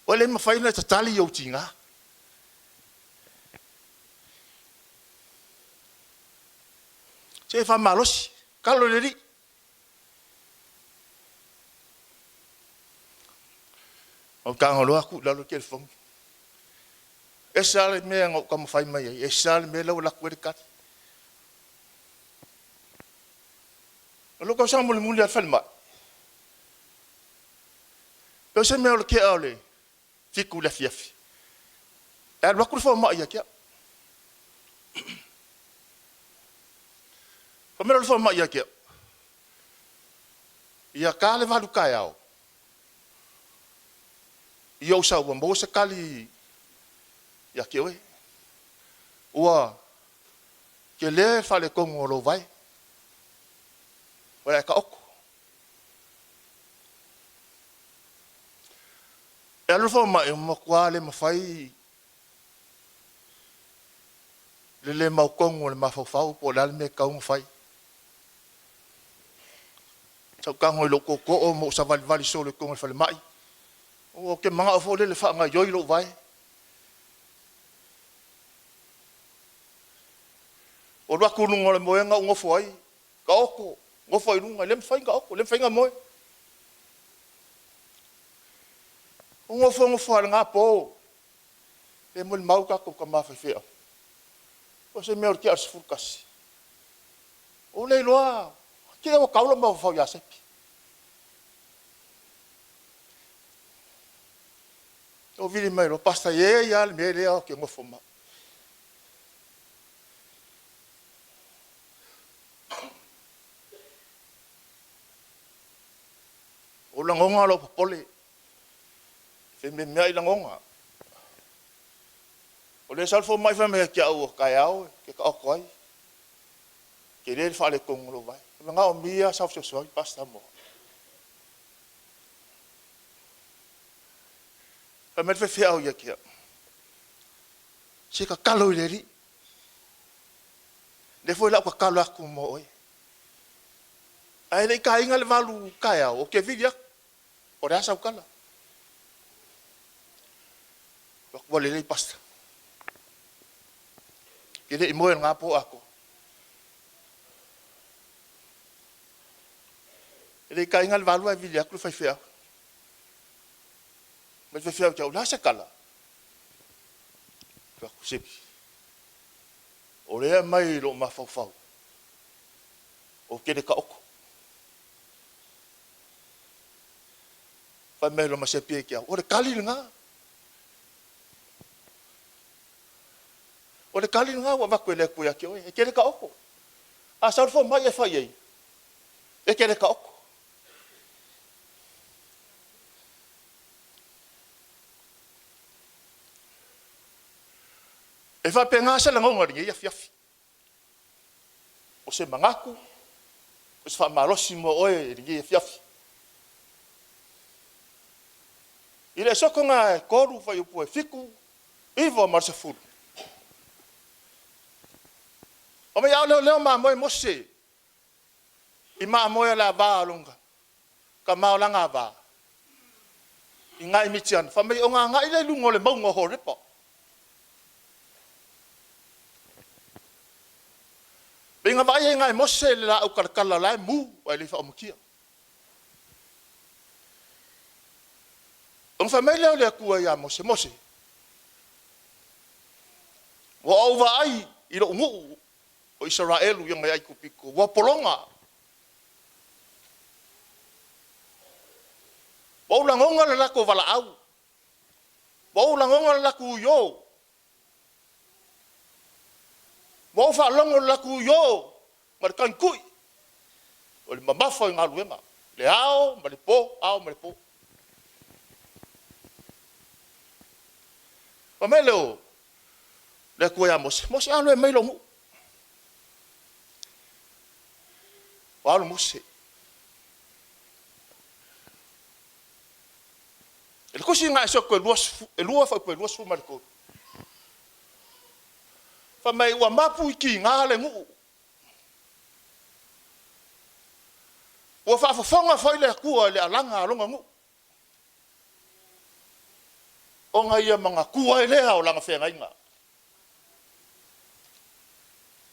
O le ma faina tatali yo tinga. Se fa malos, kalo le ri. O kanga lo aku la lo ke fong. Esale me ngo kam fai mai, esale me lo la ku kat. Lo ko sa mo le mulia falma. Pe se me lo ke ale. Fiku la fiafi. E lo ku fo ma ya ke. Como lo fo ma ya ke. Ia ka le va lu ka yao. Ia sa wa mo se kali ya ke we. Ua ke le fa le kongo lo vai. Wala ka ok. E alofo mai mo kwa le mafai. Le mau kongo le mafafau po le me kau mafai. Tau kango i loko ko o mo sa vali so le kongo le mai. O ke manga o le fa nga yoi lo vai. O rua kununga le moenga ngofo ai. Ka oko, ngofo i runga, lem whainga oko, lem whainga moe. O ngofo ala ngā pō. Le mo le mau kako ka mawhai whea. O se mea o ki arsi furkasi. O le loa, ki ewa kaula mau whau ia sepi. O vili mai lo pasta ye ia le mea lea o ki ngofo mau. O langonga lo popole. Fe me mea i langonga. O le salfo mai fa me ki au kai au ke ka oko ai. Ke le fa le kongo lo vai. Nga o mia sa so pasta mo. Fa me fe au ia ki. Se ka kalo le ri. Le foi la ka kalo aku mo oi. Ai le ka inga le valu kai au o ke vidia. O rea sau kala. Wale le pasta. Kile i moe ngā po ako. Ele ka inga le valua e vili aku le whai whea. Me whai whea kia o nasa kala. Kaku sepi. O rea mai lo ma whau. O kere ka oko. Whai mai lo ma sepi e kia. O re kali ngā. O le kali ngā wa wako e le kuia ki oi. E kere ka oko. A saur fo mai e whai ei. E kere ka oko. E wha pe ngā sala ngonga ringa ia fiafi. O se mangaku. O se wha marosi mo oe ringa ia fiafi. I le soko ngā e koru whai upu e fiku. Iwa marsa furu. O me au leo ma moe mose. I maa moe la vaa lunga. Ka mao langa vaa. I ngā imitian. Whamei o ngā i le lungo le maunga ho ripa. Be ngā vai e ngā mose le la au karakala lai mu. Wai le wha omukia. O whamei leo le kua ia mose. Mose. Wa au wa ai i ro ngu. O Israelu yang ai kupiko wa polonga. Wa ulangonga le lako vala au. Wa ulangonga le lako yo. Wa fa longo le lako yo. Markan kui. O le mamafa ngā luenga. Le ao, ma le po, ao ma le po. Wa melo. Le kuia mos. Mos alo e melo mu. Paulo mose. Ele kusi nga so ko lua fa ko lua su marco. Fa mai wa mapu ki nga le ngu. Wa fa fonga fa le ku le alanga longa ngu. O nga ia manga ku le ha o langa fe nga.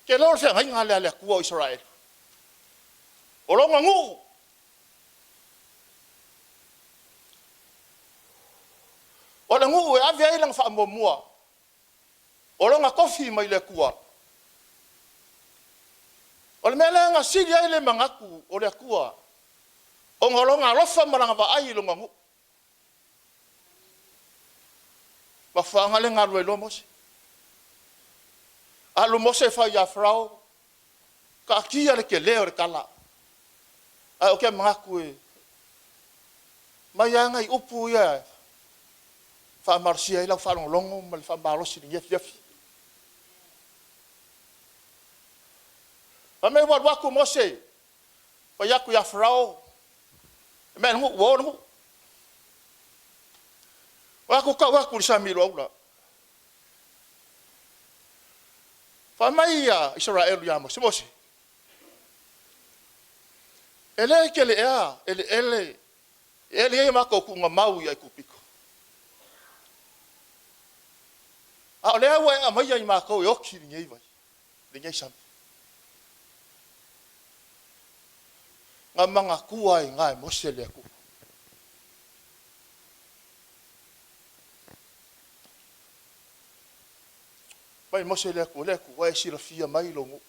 Ke lo fe nga le ku o Israel. O longa ngu. O le ngu e avi ai lang wha mua. O longa kofi mai le kua. O le mele nga siri ai le mangaku o le kua. O ngolonga alofa maranga wa ai longa ngu. Wa whaanga le ngā rue lo mose. Alu mose wha ia frau. Ka kia le ke leo re kala. Ai o ke mangaku e. Mai anga i upu ia. Wha marsia i lau whanong longo. Ma le wha marosi ni yefi. Wa mei waku mose. Wa yaku ia frau. Me ngu wo ngu. Wako ka wako sa miro ula. Fa mai ya Israel ya mo simosi. Ele kele ya ele mako ku ngamau ya kupiko. A ole wa mai ya mako yoki ni vai. Ni sam. Ngamanga kuai ngai mosele ku. Pai mose leku wai sira fia mai longo.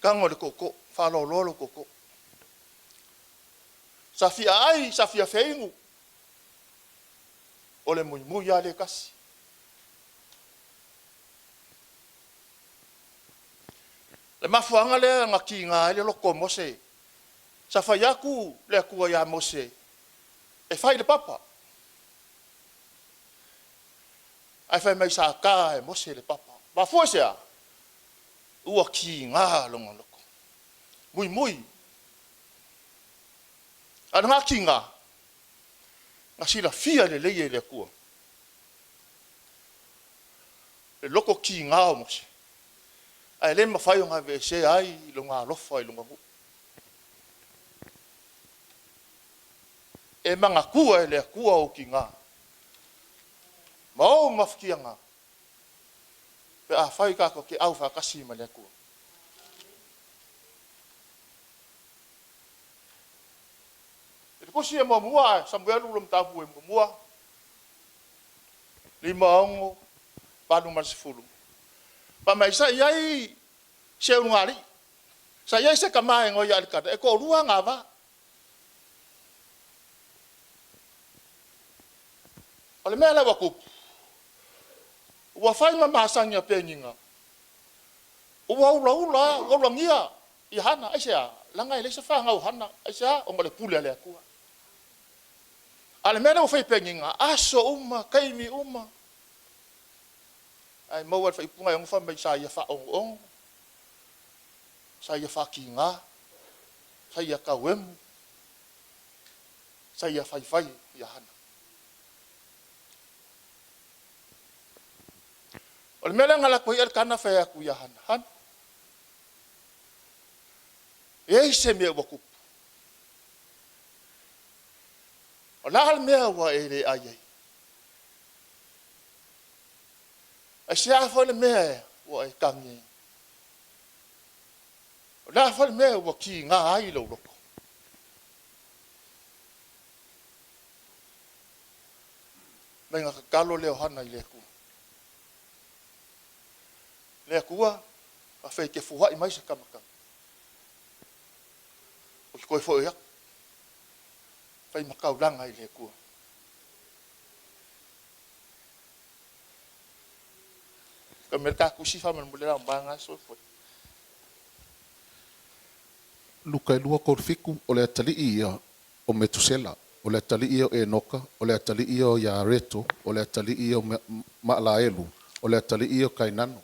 Kango le koko, whalo lolo koko. Safia ai, safia feingu. Ole mui ale kasi. Le mafuanga le ngaki ngā le loko mose. Safayaku le kua ya mose. E fai le papa. Ai fai mai sa ka e mose le papa. Ba fuasea. Ua ki ngā longa loko. Mui. Ana ngā ki ngā. Ngā sila fia le leie le kua. Le loko ki ngā o mose. Ai le mawhai o ngā vese ai longa alofa i longa ngu. E manga kua e le kua o ki ngā. Mau mafkia ngā. Pe a whai kako ke au whakasi ma le kua. E te kosi e mua Samuelu lam tapu e mua. 5 ongo, panu masifulu. Pa mai sa iai se ngari. Sa iai se kamae ngoi alikata. E ko rua ngā wā. Ole mea lewa kupu. Ua whai ma mahasanga penginga. Ua ula ngia i hana. Aisea, langa i leisa whangau hana. Aisea, o ngale pule alea kua. Ale mea lewa whai penginga. Aso uma, kaimi uma. Ai mauat whai punga yung wha mai sa ia wha ong. Sa ia wha ki ngā. Sa ia kawemu. Sa ia whai i hana. Ole mele ngala ko il kana fa ku ya han. E se me wa ku. Ola hal me wa ele ai. Asia fa le me wa e kangi. Ola fa le me wa ki nga ai lo lo. Menga kalo le hana ile ku. Le kua a fei ke fuha i mai se kamaka. O ki koe fo ia. Fei makau langa i le kua. Ka merka kusi fa man mulera mbanga so fo. Luka e lua korfiku o le atali ia o Metusela, o le atali ia o Enoka, o le atali ia o Yareto, o le atali ia o Maalaelu, o le atali ia o Kainano.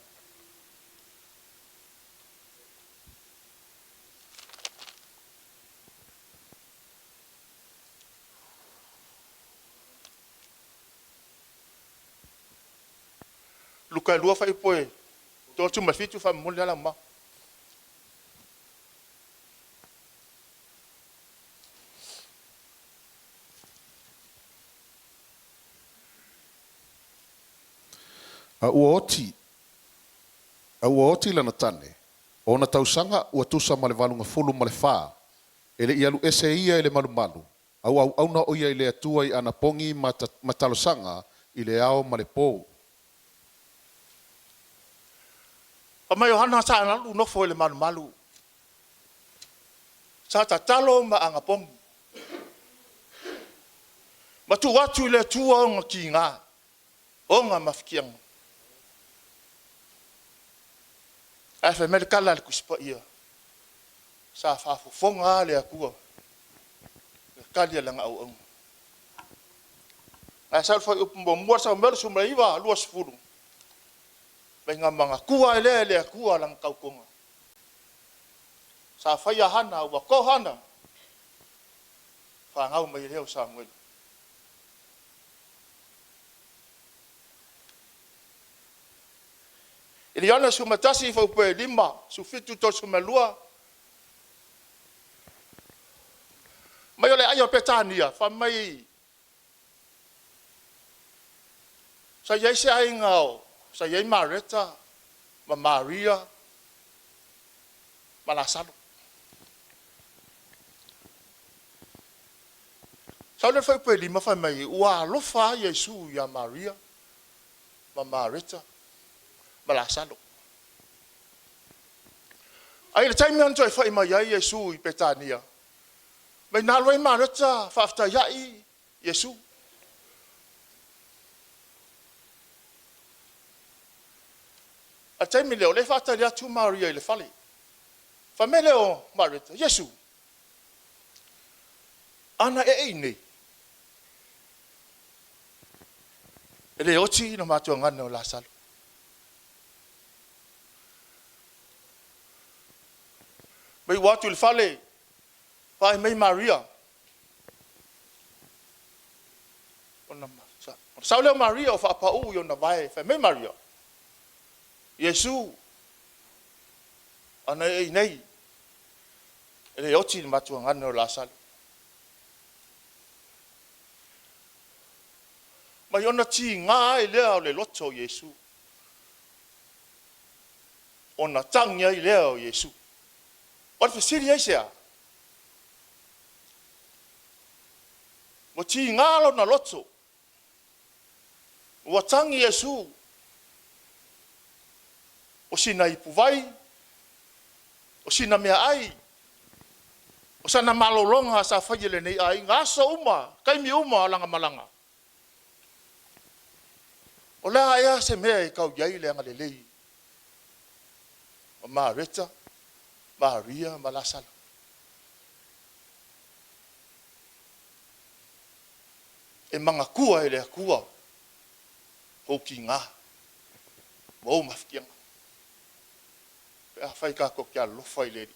Luka lua fa ipoe. To tu mafitu fa mulala ma. A ua oti lana tane. O na tausanga ua tusa ma le valunga fulu ma le wha. Ele ialu ese ia ele malu. Au na oia ile atua i ana pongi matalosanga ile ao ma le pou. Mai Yohana sa na lu no foi le malu. Sa ta talo ma anga pong. Ma tu watu le tua nga ki nga. O nga mafkiang. Ai fa medical la kuspa ia. Sa fa fo fonga le akua. Le kalia langa au. Ai sa fa upumbo mo sa mel sumra iwa luas fulu. Benga manga kua ele kua lang kaukonga. Sa faya hana wa ko hana. whangau mai leo Samuel. Ili ana sumatasi fa upe lima, su fitu to sumalua. Mai ole ayo petania, fa mai. Sa yai se ai ngao, sa yai Marita, ma Maria, ma Lazaro. Sa le fa upe lima fa mai ua alofa Yesu ya Maria, ma Marita. Malasalo. Ai le taimi anto e fai mai ai Yesu I Petania. Mai nalo e marata fafta yai Yesu. A taimi leo le fata lia tu Maria le fali. Fa me leo marata Yesu. Ana e nei. Ele oti no matua ngana o Lazaro. Mai watu le fale, fai mai Maria. Ona sa. Saule Maria o fa pau yo na vai, fai mai Maria. Yesu. Ana e nei. Ele oti le matua ngana o Lazaro. Mai ona ti nga e lea le loto Yesu. Ona tangya I lea Yesu. What for serious ya? Mo ti ngalo na loto. Wa tangi Yesu. O sina I puvai. O sina mea ai. O sana malolonga sa fajile nei ai ngasa uma, kai mi uma langa malanga. O la aya se mea I kau yai le ngalelei. O Marita. Maria Malasalo. E manga kua ele kua. Hoki ngā. Mo mafkianga. Pea fai ka ko kia lofa I leri.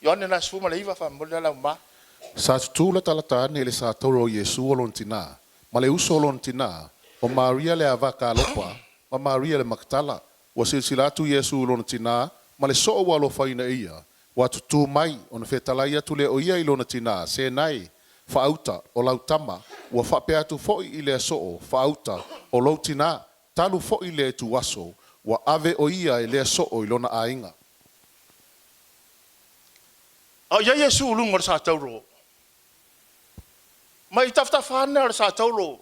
Ione na sfuma leiva fa mo la ma. Sa tutula talatane le sa toro Yesu o lontina, ma le uso o lontina, o Maria le avaka alopa, ma Maria le maktala, wa silsilatu Yesu o lontina, ma le so o alofa ina ia, wa tutu mai, o na fetalai atu le o ia I lontina, se nai, fauta o lautama, wa FAITAU foi I le so fauta o lontina, talu foi le tu waso, wa ave o ia I le so o lona ainga. O ia Yesu lungo sa tauro. Mai tafta fana sa tauro.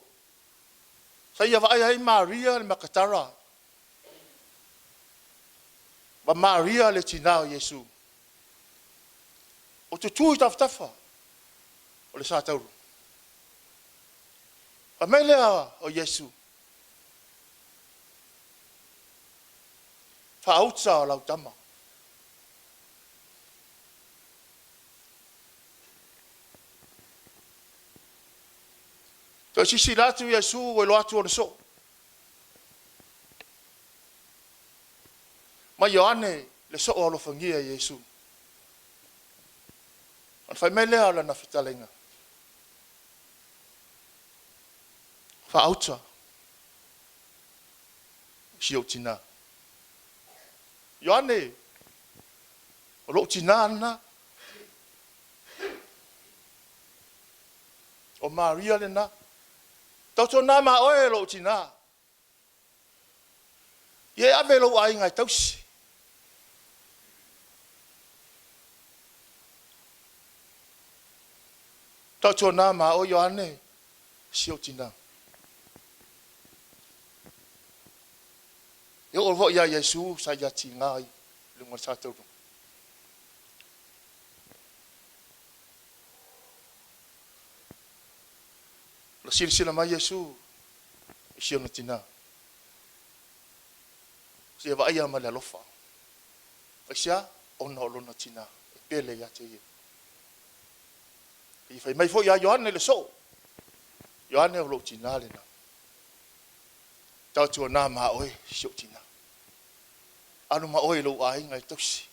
Sa ia vai ai Maria le makatara. Ba Maria le tina Yesu. O tu taftafa. O le sa tauro. Ba melea o Yesu. Fa autsa o lautama. To si latu Yesu o lo atu o so. Ma IOANE le so o lo fangia Yesu. On fai mele ala na fitalenga. Fa auta. Si o tina. IOANE o lo tina na. O Maria le na. Tauto na ma oe lo tina. Ye ave lo ai ngai tausi. Tauto na ma o IOANE si o tina. Yo o vo ya Yesu sa ya tingai le mo sa tau. Lo sila mai Yesu si o tina. Si va ia ma la lofa. Sia ona lo na tina. Pele ya te. I fai mai fo ya IOANE le so. IOANE lo tina le na. Tau tua nā mā oi, siok tina. Anu mā oi lo ai ngai tusi.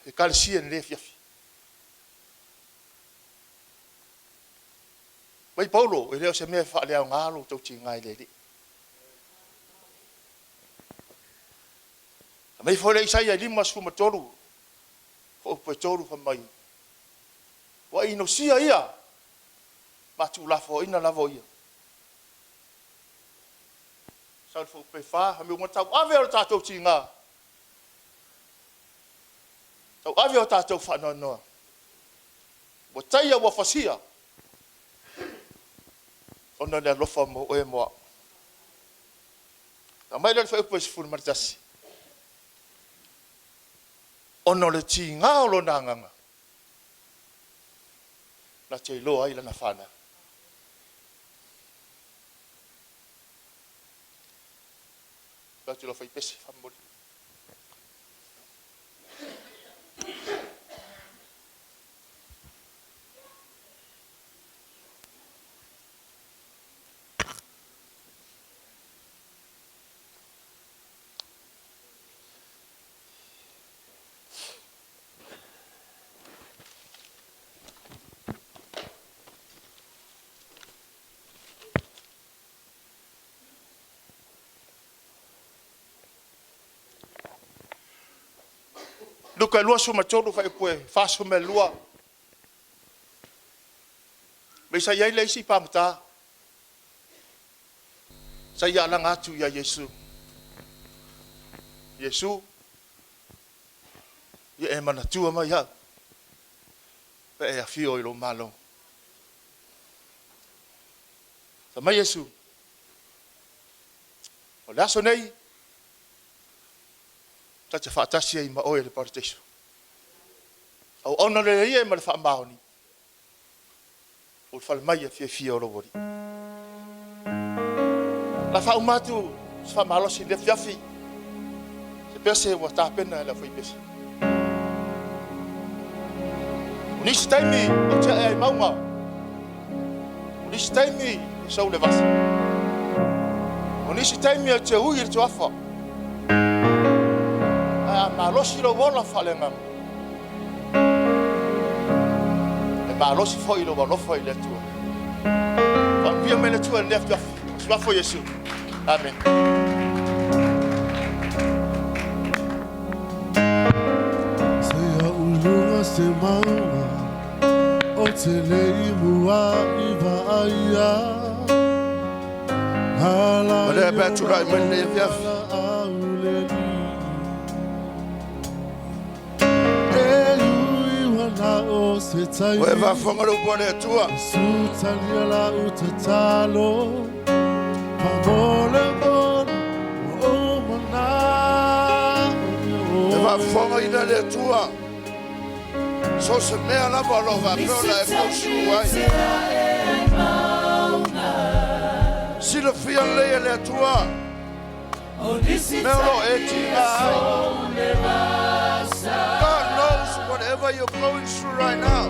E kalesia ni le fiafi. Mai Paulo, e leo se mea wha leo ngālo tau ti ngai le li. Mai fo le Isaia 5:3. Fo pe toru fa mai. Wa ino sia ia. Ma tu la fo ina la vo ia. Sa fo pe fa ha me mo tau ave o tatou tinga. Tau ave o tatou fa no no. Wa taia wa fasia. Ona le lofa mo e mo. Ta mai le fa pe fu martasi. Ono le tinga o lo nanganga. Na te loa ila na whana. Ka te lo fai pese whamori. Luka lua suma tolu fai pue, fa suma lua. Me sa yai leisi pamata. Sa ya lang atu ya Yesu. Yesu. Ye e manatua mai ha. Pe fio ilo malo. Sa mai Yesu. O laso nei. Tacha fatasi ai ma oe le parteso. Au ona le ia ma le fa maoni. O fa mai fie o wori. La fa umatu fa malo si le fiafi. Se pese wa ta pena la foi pese. Ni staimi o te ai mauma. Ni staimi so le vas. Ni staimi o te ui te afa. Ma losi lo vola falenga. E ma losi foi lo vola foi le tua. Va pia me le tua le tua. Sua foi Yesu. Amen. Seja ulunga se maua o te lei mua I vaia. Hala. Mare betu rai mene fiafi. Oe va fonga lo pone tua. Sutalia la utatalo. Pamole mon o mana. E va fonga ina le tua. So se mea la valo va peola e fausu ai. Si lo fia lea le tua. Meolo e tia ai. God knows whatever you're going through right now.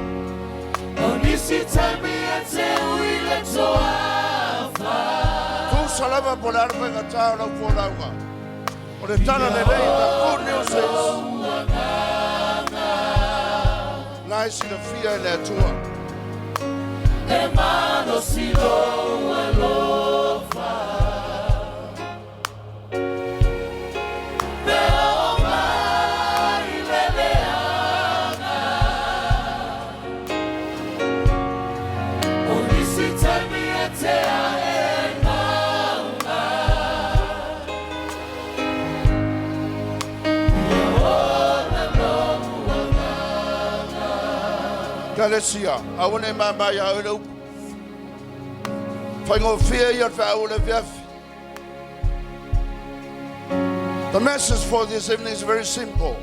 Tu salava por arpe gatao la polauga. O le tana le lei, the good news is nice in the fear le tua. Hermano silo alofa. Galesia, I want to buy a little. Fango fear your foul of The message for this evening is very simple.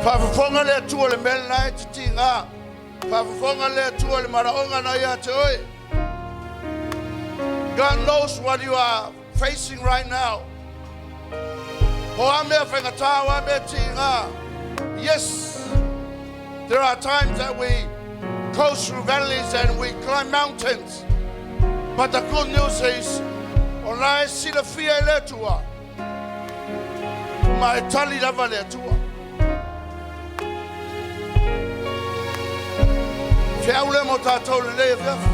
Fafonga le tua le mel night tinga. Fafonga le tua le maraonga na ya te oi. God knows what you are facing right now. Yes, there are times that we coast through valleys and we climb mountains. But the good news is, ona e sila fia le atua, ma e tali lava le atua. Fe'etau le mo tātou le le vefu.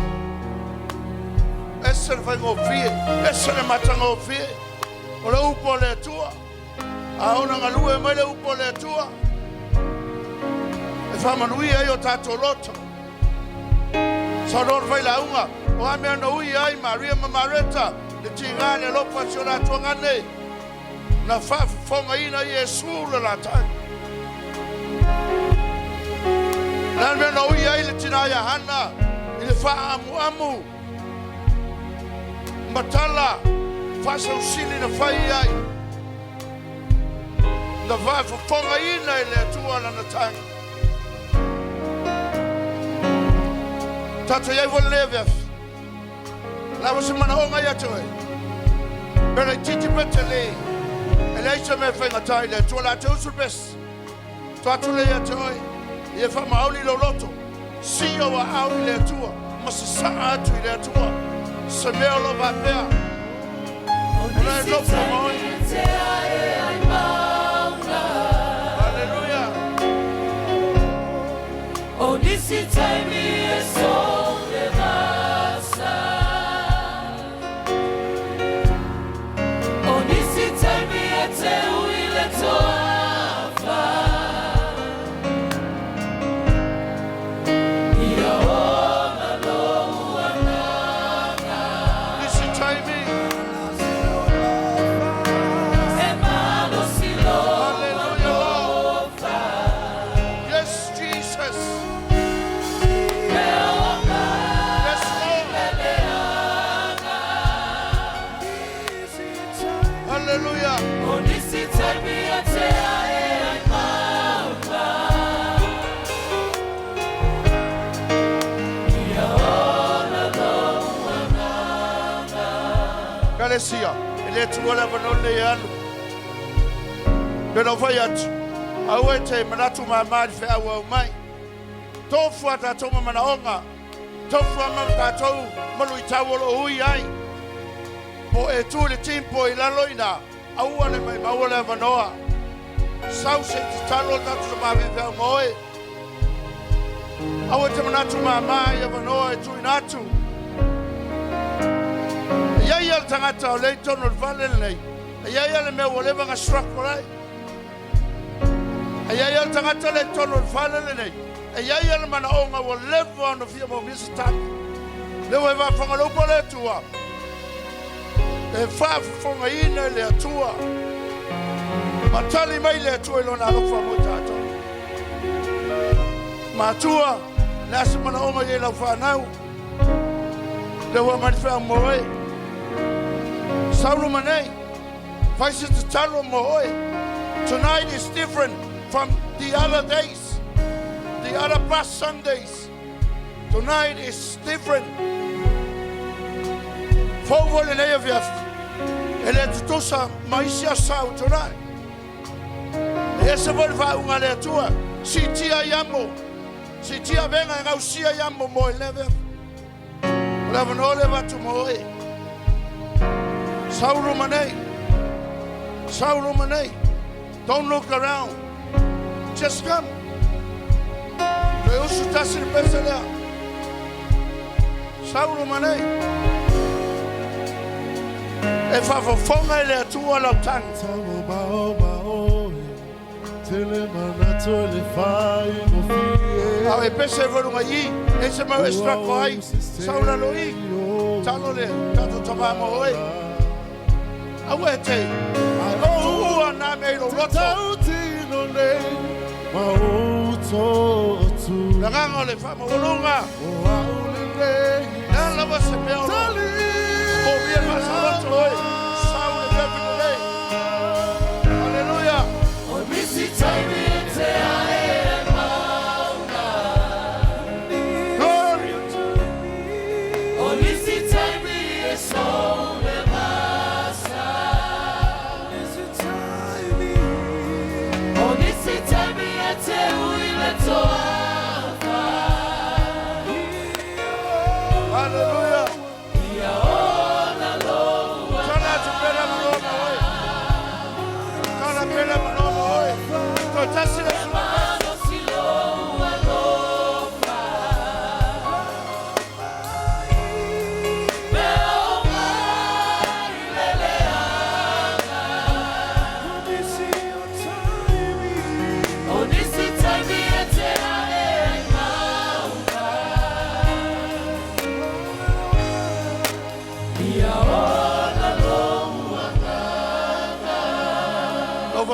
Ese le whai ngō fie, ese le mata ngō fie. O le upo le atua. A ona ngalue mai le upo le atua. E whamanui ai o tātou loto. Sa nor whai la unga. O ame ana ui ai Maria Mamareta. Le tinga le lopa si o la tuanga nei. Na whafonga ina i e sūla la tai. Nā mea na ui ai le tina ia hana. I le wha amu amu. Matala. Whasa usili na whai ai. Na whafonga ina i le atua na na tai. Tata iai wale le veaf. La wasi mana o ngai atu e. Pera titi pete le. E le isa me whainga tai le. Tua la te usul bes. Tua tu le atu e. Ie wha maoli lo loto. Sio wa au i le atua. Masa saa atu i le atua. Se mea lo va pea. Ona e lopo maoi. Hallelujah. O nisi taimi e so le masa. O nisi taimi e te ui le toafa. Ia ona lo ananga. Nisi taimi. E malo silo. Hallelujah. Yes, Jesus. Yes, Lord. Hallelujah. O nisi taimi e te ae ai mauna. Ia ona lo ananga. Kalesia, ele tua le vanole alu. Pero vai atu. Au e te manatu mamari fe'au au mai. Tofu a tātou mamanaonga. Tofu a mam tātou malu I tau olo hui ai. Po e tu le timpo I laloina. Aua le mai maua le avanoa. Sau se te talo tātou sa mawe fe'au moe. Au e te manatu mamai avanoa e tui natu. Iai al tangata o lei tono le vale nei. Iai al mea walewa nga strakolai. Iai al tangata le tono le vale nei. Iai al mana onga walewa ono fia mo misa taku. Leo e wafanga lupo le atua. E whafonga ina le atua. Matali mai le atua ilo na alofa mo tato. Matua, nasi mana onga ye lau whanau. Leo e manifea moe. Saulu manei. Faisi te talo moe. Tonight is different from the other days. The other past Sundays. Tonight is different. Fovole nei aviaf. Ele tutosa maisia sau tonight. Ese vol va unga le tua. Si tia yamo. Si tia venga ngau sia yamo mo leve. Leva no leva tu moe. Saulu manei. Saulu manei. Don't look around. Just come. Usu tasi le pese lea. Saulu manei. E whafafonga I le atua lau tangi. Tango bao bao Tele manatua le fai mo Au fie e pese varunga I. E se mau estrako ai. Saula lo I. Talo le. Tato tama mo oi. Au e te. Tua na mei lo roto. Tauti no nei Mauto tu Langanga le whama walunga. O aule nei Nā lawa se mea o. Tali Ko via masa roto oi. Sau le pepino nei. Hallelujah. O nisi taimi e te ae ai mauna. Glory. O nisi taimi e so le masa. O nisi taimi e te ui le toafa. nasi le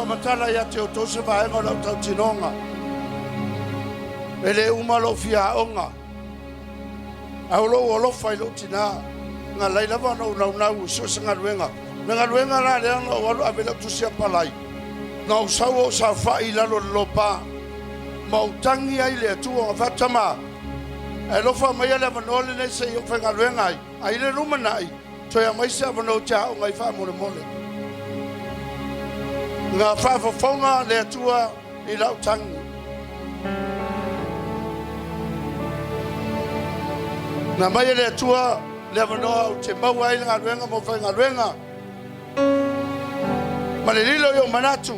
matala ya te o tose vaenga lau tau tinonga. Ele umalo fia onga. Aulo olofa ilo tina. Nga lai lava nau so sanga luenga. Nga luenga la le anga walu avela tusia palai. Na usawo sa fa ilalo lopa. Mautangi ai le atua fatama. E lofa mai le vanole nei se yo fenga luenga ai. Ai le rumanai. Toya mai se avano tia o ngai fa mole mole. Nga whawhawhaunga le atua I lau tangi. Nga mai le atua le avanoa o te maua I ngā ruenga mo whai ngā ruenga. Ma le lilo yo manatu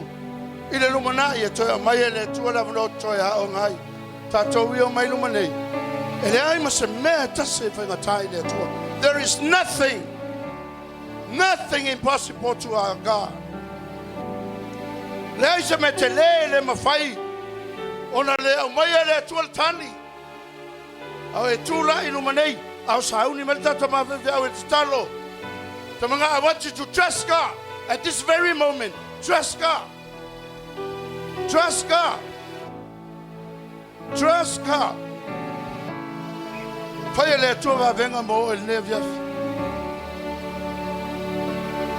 I le lumana I toia mai le atua le avanoa toia hao ngai. Tātou I o mai lumanei. E le ai ma se mea tase whai ngā tai le atua. There is nothing impossible to our God. Le aisa me te le mawhai. Ona le au mai le atua le tani. Au e tūla I lumanei. Au sauni me le tata mawhewhi au e te talo. Tamanga, I want you to trust God. At this very moment, trust God. Trust God. Trust God. Whai le atua wawenga mo e le viafi.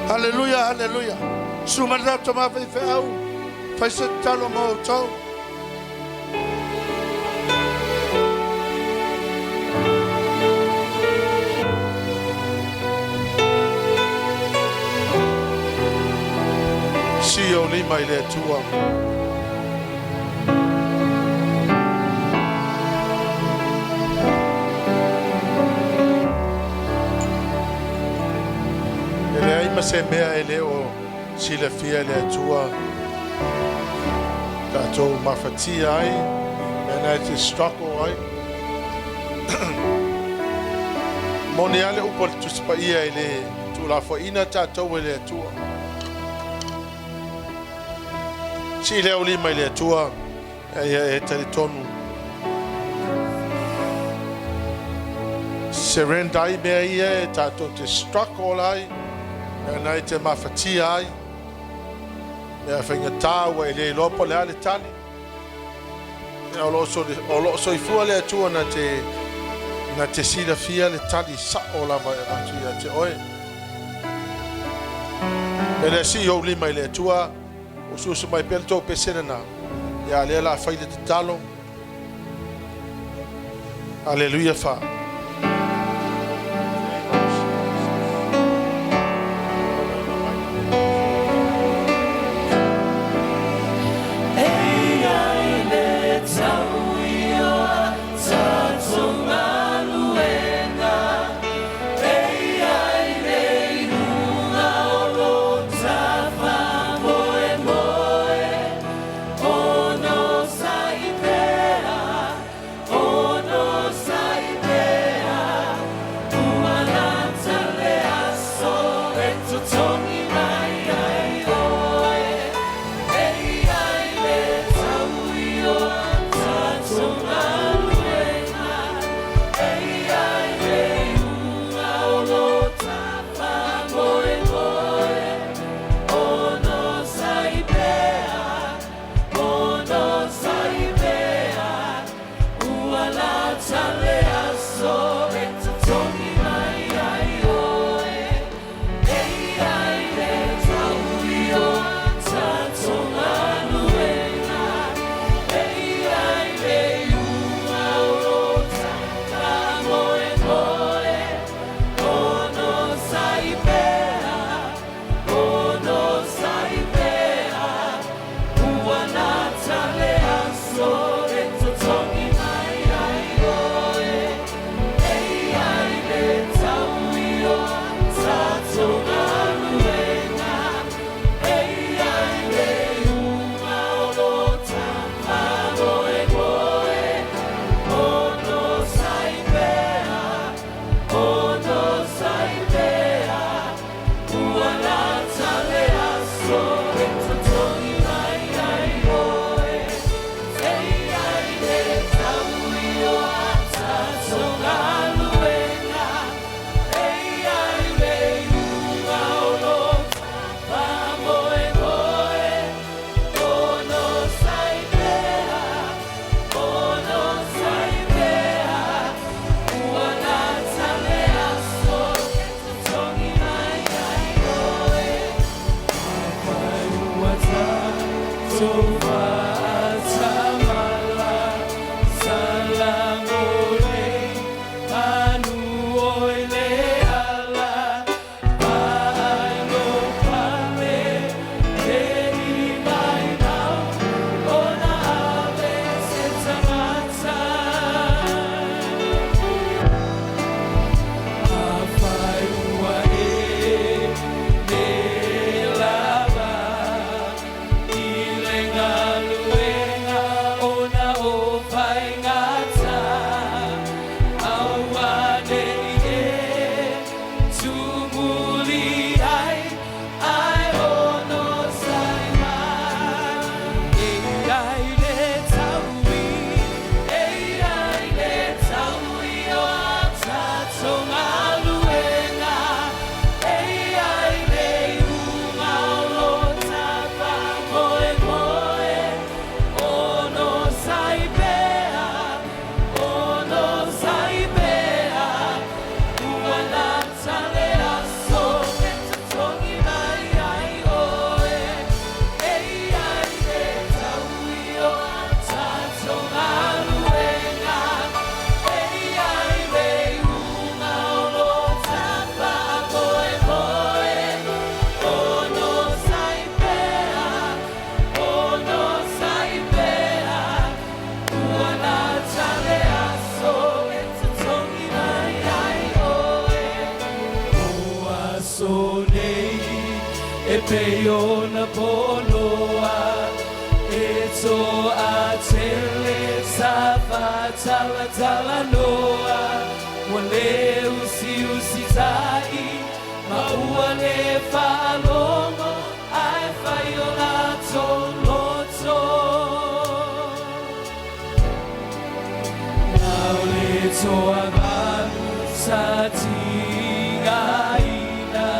Hallelujah, hallelujah. Sumara tama Fe'etau. Whai se talo mo tau. Si o lima I le atua. Ele ai ma se mea ele o si le fia le atua. Tātou mawhatia ai, mena te struggle ai. Mone ale upo le tuspa ia I le tūlafo ina tātou le atua. Si leo lima I le atua, e tali tonu. Surrender ai mea ia e tātou te struggle ai, mena te mawhatia ai. Mea whainga Taua I le lopo le ale tali. Mea o so I fua le atua na te sila fia le tali sa o lava e ratu ia te oe. E le si o lima I le atua, o susu mai pel tō pese na. Ia le la whaile te talo. Aleluia wha. Oh no, sai pea. e peo na poloa e toa tele safa tala tala noa wale usi tai maua le falongo ai fai o lato loto nau le toa manu sa tiga ina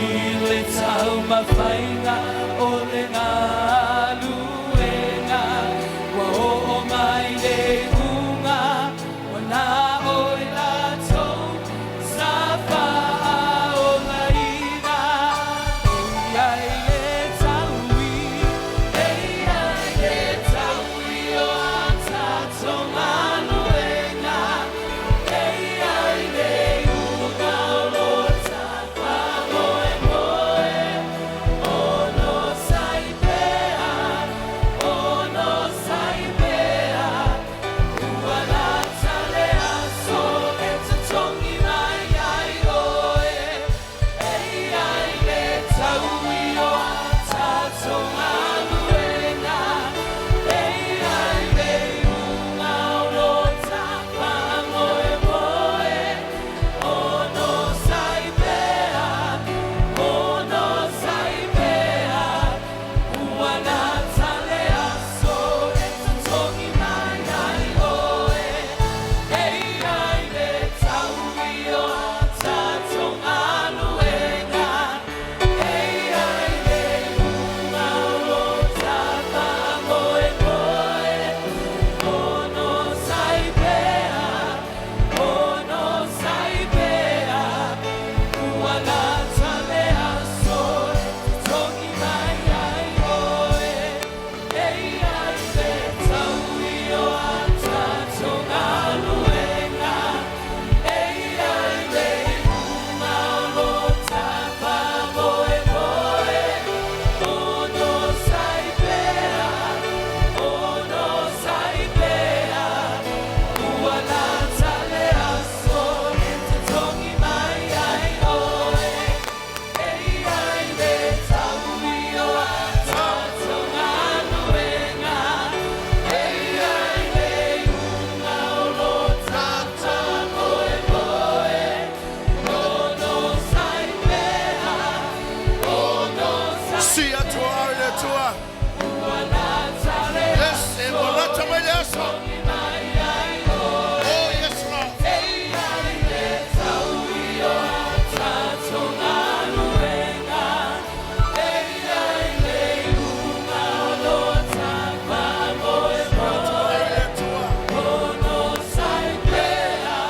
i le tau mawhainga o le ngā luenga wa o mai le unga wa nā oi lato sa wha o la ina ei ai le taui o a tatonga luenga ei ai le unga o lo ta wha moe moe o no sai pea ua la tale aso e te tongi mai ai oe ei ai le taui o a tatonga luenga ei ai le unga o lo ta wha moe moe o no sai pea ua la tale aso e te tongi mai ai oe ei ai le taui o a tatonga luenga ei ai le unga o lo ta wha moe moe o no sai pea ua la tale aso e te tongi mai ai oe ei ai le taui o a tatonga luenga ei ai le unga o lo ta wha moe moe o no sai pea ua la tale aso e te tongi mai ai oe ei ai le taui o a tatonga luenga ei ai le unga o lo ta wha moe moe o no sai pea Si atua au le atua. ua la tale Yes, e morata mai le aso. tongi mai ai oe Oh, yes, Lord. ei ai le taui o a tatonga luenga ei ai le unga o lo ta wha moe moe Le atua. o no sai pea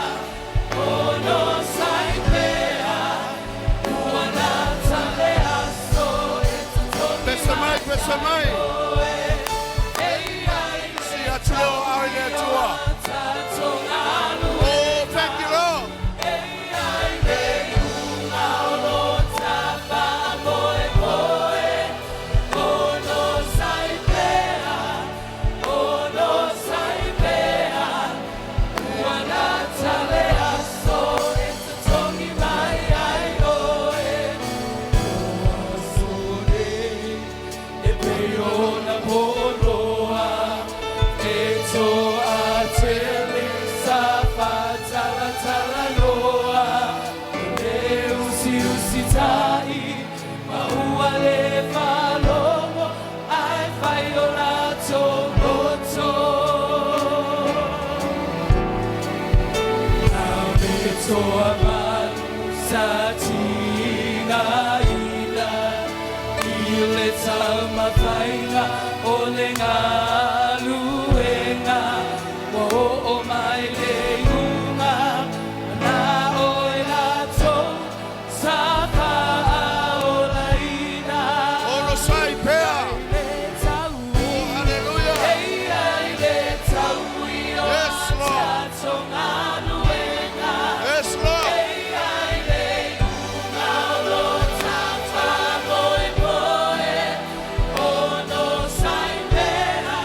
ua la tale aso e te tongi Pese mai, pese mai. oe ei ai Si atua au le atua. tatonga Oh, thank you, Lord. ei ai le unga o lo ta wha moe moe o no sai pea ua la tale aso e te tongi mai ai oe o sore e peo na poloa e toa tele sa wha tala tala noa le usi tai maua le whalongo ai whai o lato loto nau me toa manu sa tiga ina i le tau mawhainga o le ngā luenga wa o mai le unga nā oi lato sa wha o la ina Oh, no sai pea. le taui Hallelujah. ei ai le taui o Yes, Lord. tatonga luenga Yes, Lord. ei ai le unga o lo ta wha moe moe o no sai pea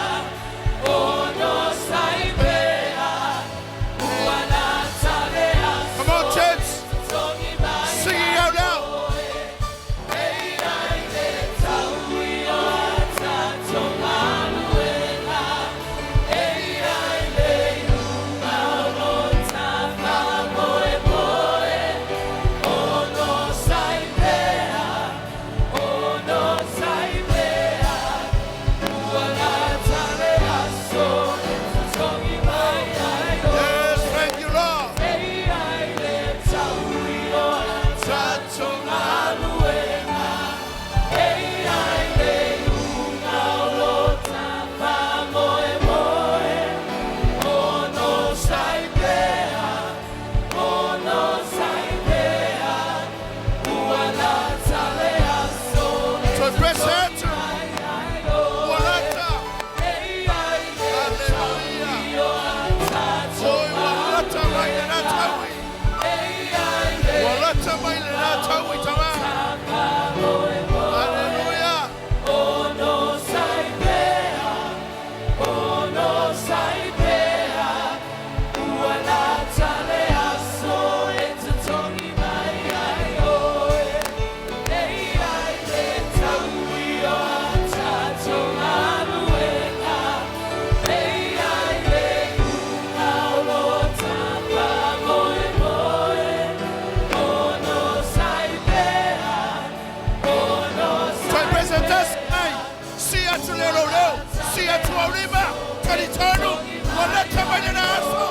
lima, taritonu, waleta maina aso,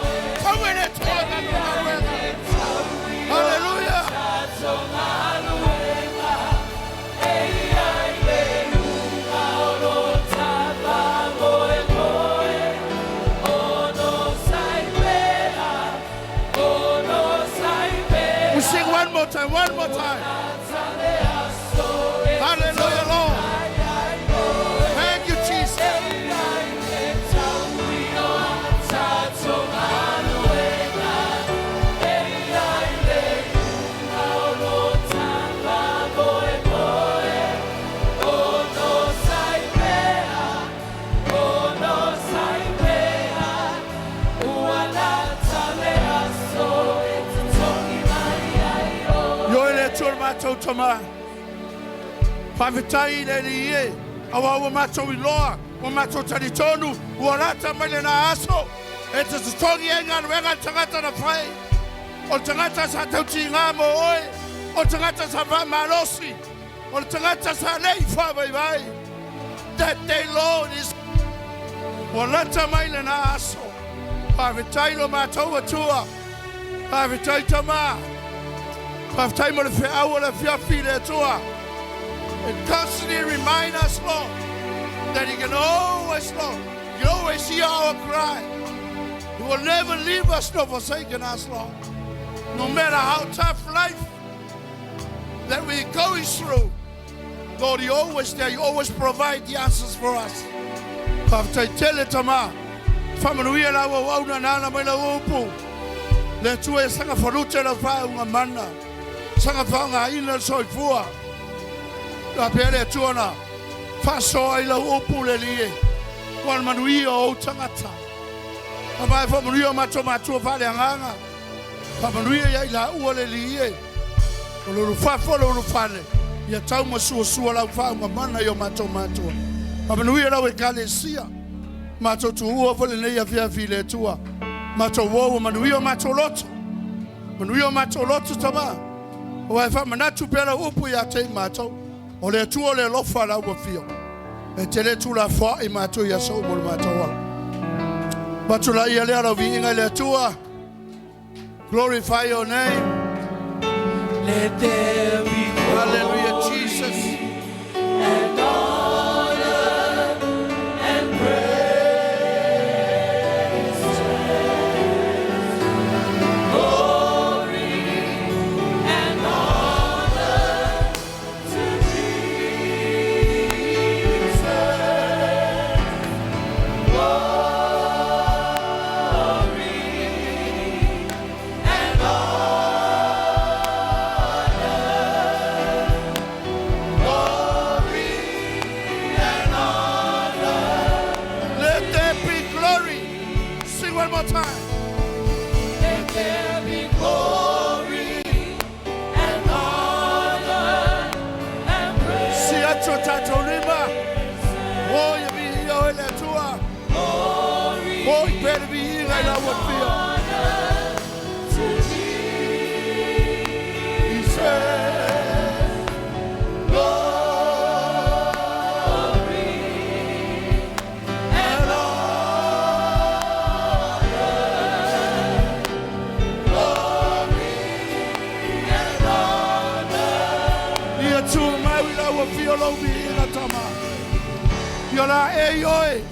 kawene tuanga nuwega. Hallelujah. We sing one more time, one more time. Hallelujah, Lord. Thank you, Jesus. Toma Pavitai le awa macho iloa wa macho taritonu warata mele na aso eta stogi enga wenga tangata na fai o tangata sa tauti ngamo oi o tangata sa va malosi o tangata sa lei fa vai that day Lord is warata mele na aso Pavitai lo macho atua Pavitai tama Pavitai mo le Fe'etau le Fe'etau. And constantly remind us, Lord, that He can always, Lord, you always hear our cry. He will never leave us nor forsaken us, Lord. No matter how tough life that we're going through, Lord, You're always there. You always provide the answers for us. Papali'itele tama, whamanuia la wauna nana mai la upu. Le tue sanga whanute la whaunga mana. Sanga whaunga ina soifua. La pere tuana. Whasoa ila upu le lie. Wan manuia o tangata. Amai whamanuia matua whale anganga. Whamanuia ia ila ua le lie. O lulu whafo lulu whale. Ia tau masua la whaunga mana yo matua. Whamanuia la wekalesia. Mato tuua vole nei afia file tua. Mato wo manuio mato loto. Manuio mato loto tama. O ai fa manatu pela upu ya te mato. O le tua le lofa la wafio. E tele tu la fa e mato ya so mo mato wala. Mato la ia le ara vinga le tua. Glorify Your name. Let there be Hallelujah, Jesus. and honor and praise, glory and honor to Jesus. Glory and Let there be glory. Sing one more time. Let there be glory and honor and praise. Si acho tato lima. Oh, you be here le tua. Glory Oh, you better be here like I would feel. to Jesus. He said, Glory and ia tu mai la would feel over here la tama. Yola e oi.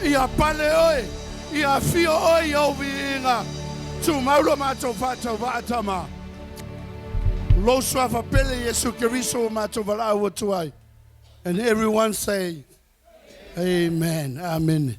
Ia pale oi. Ia fio oi over here. Tu mai lo mato fata vatama. Lo swafa pele Yesu Kiriso mato vala tuai. And everyone say, Amen. Amen.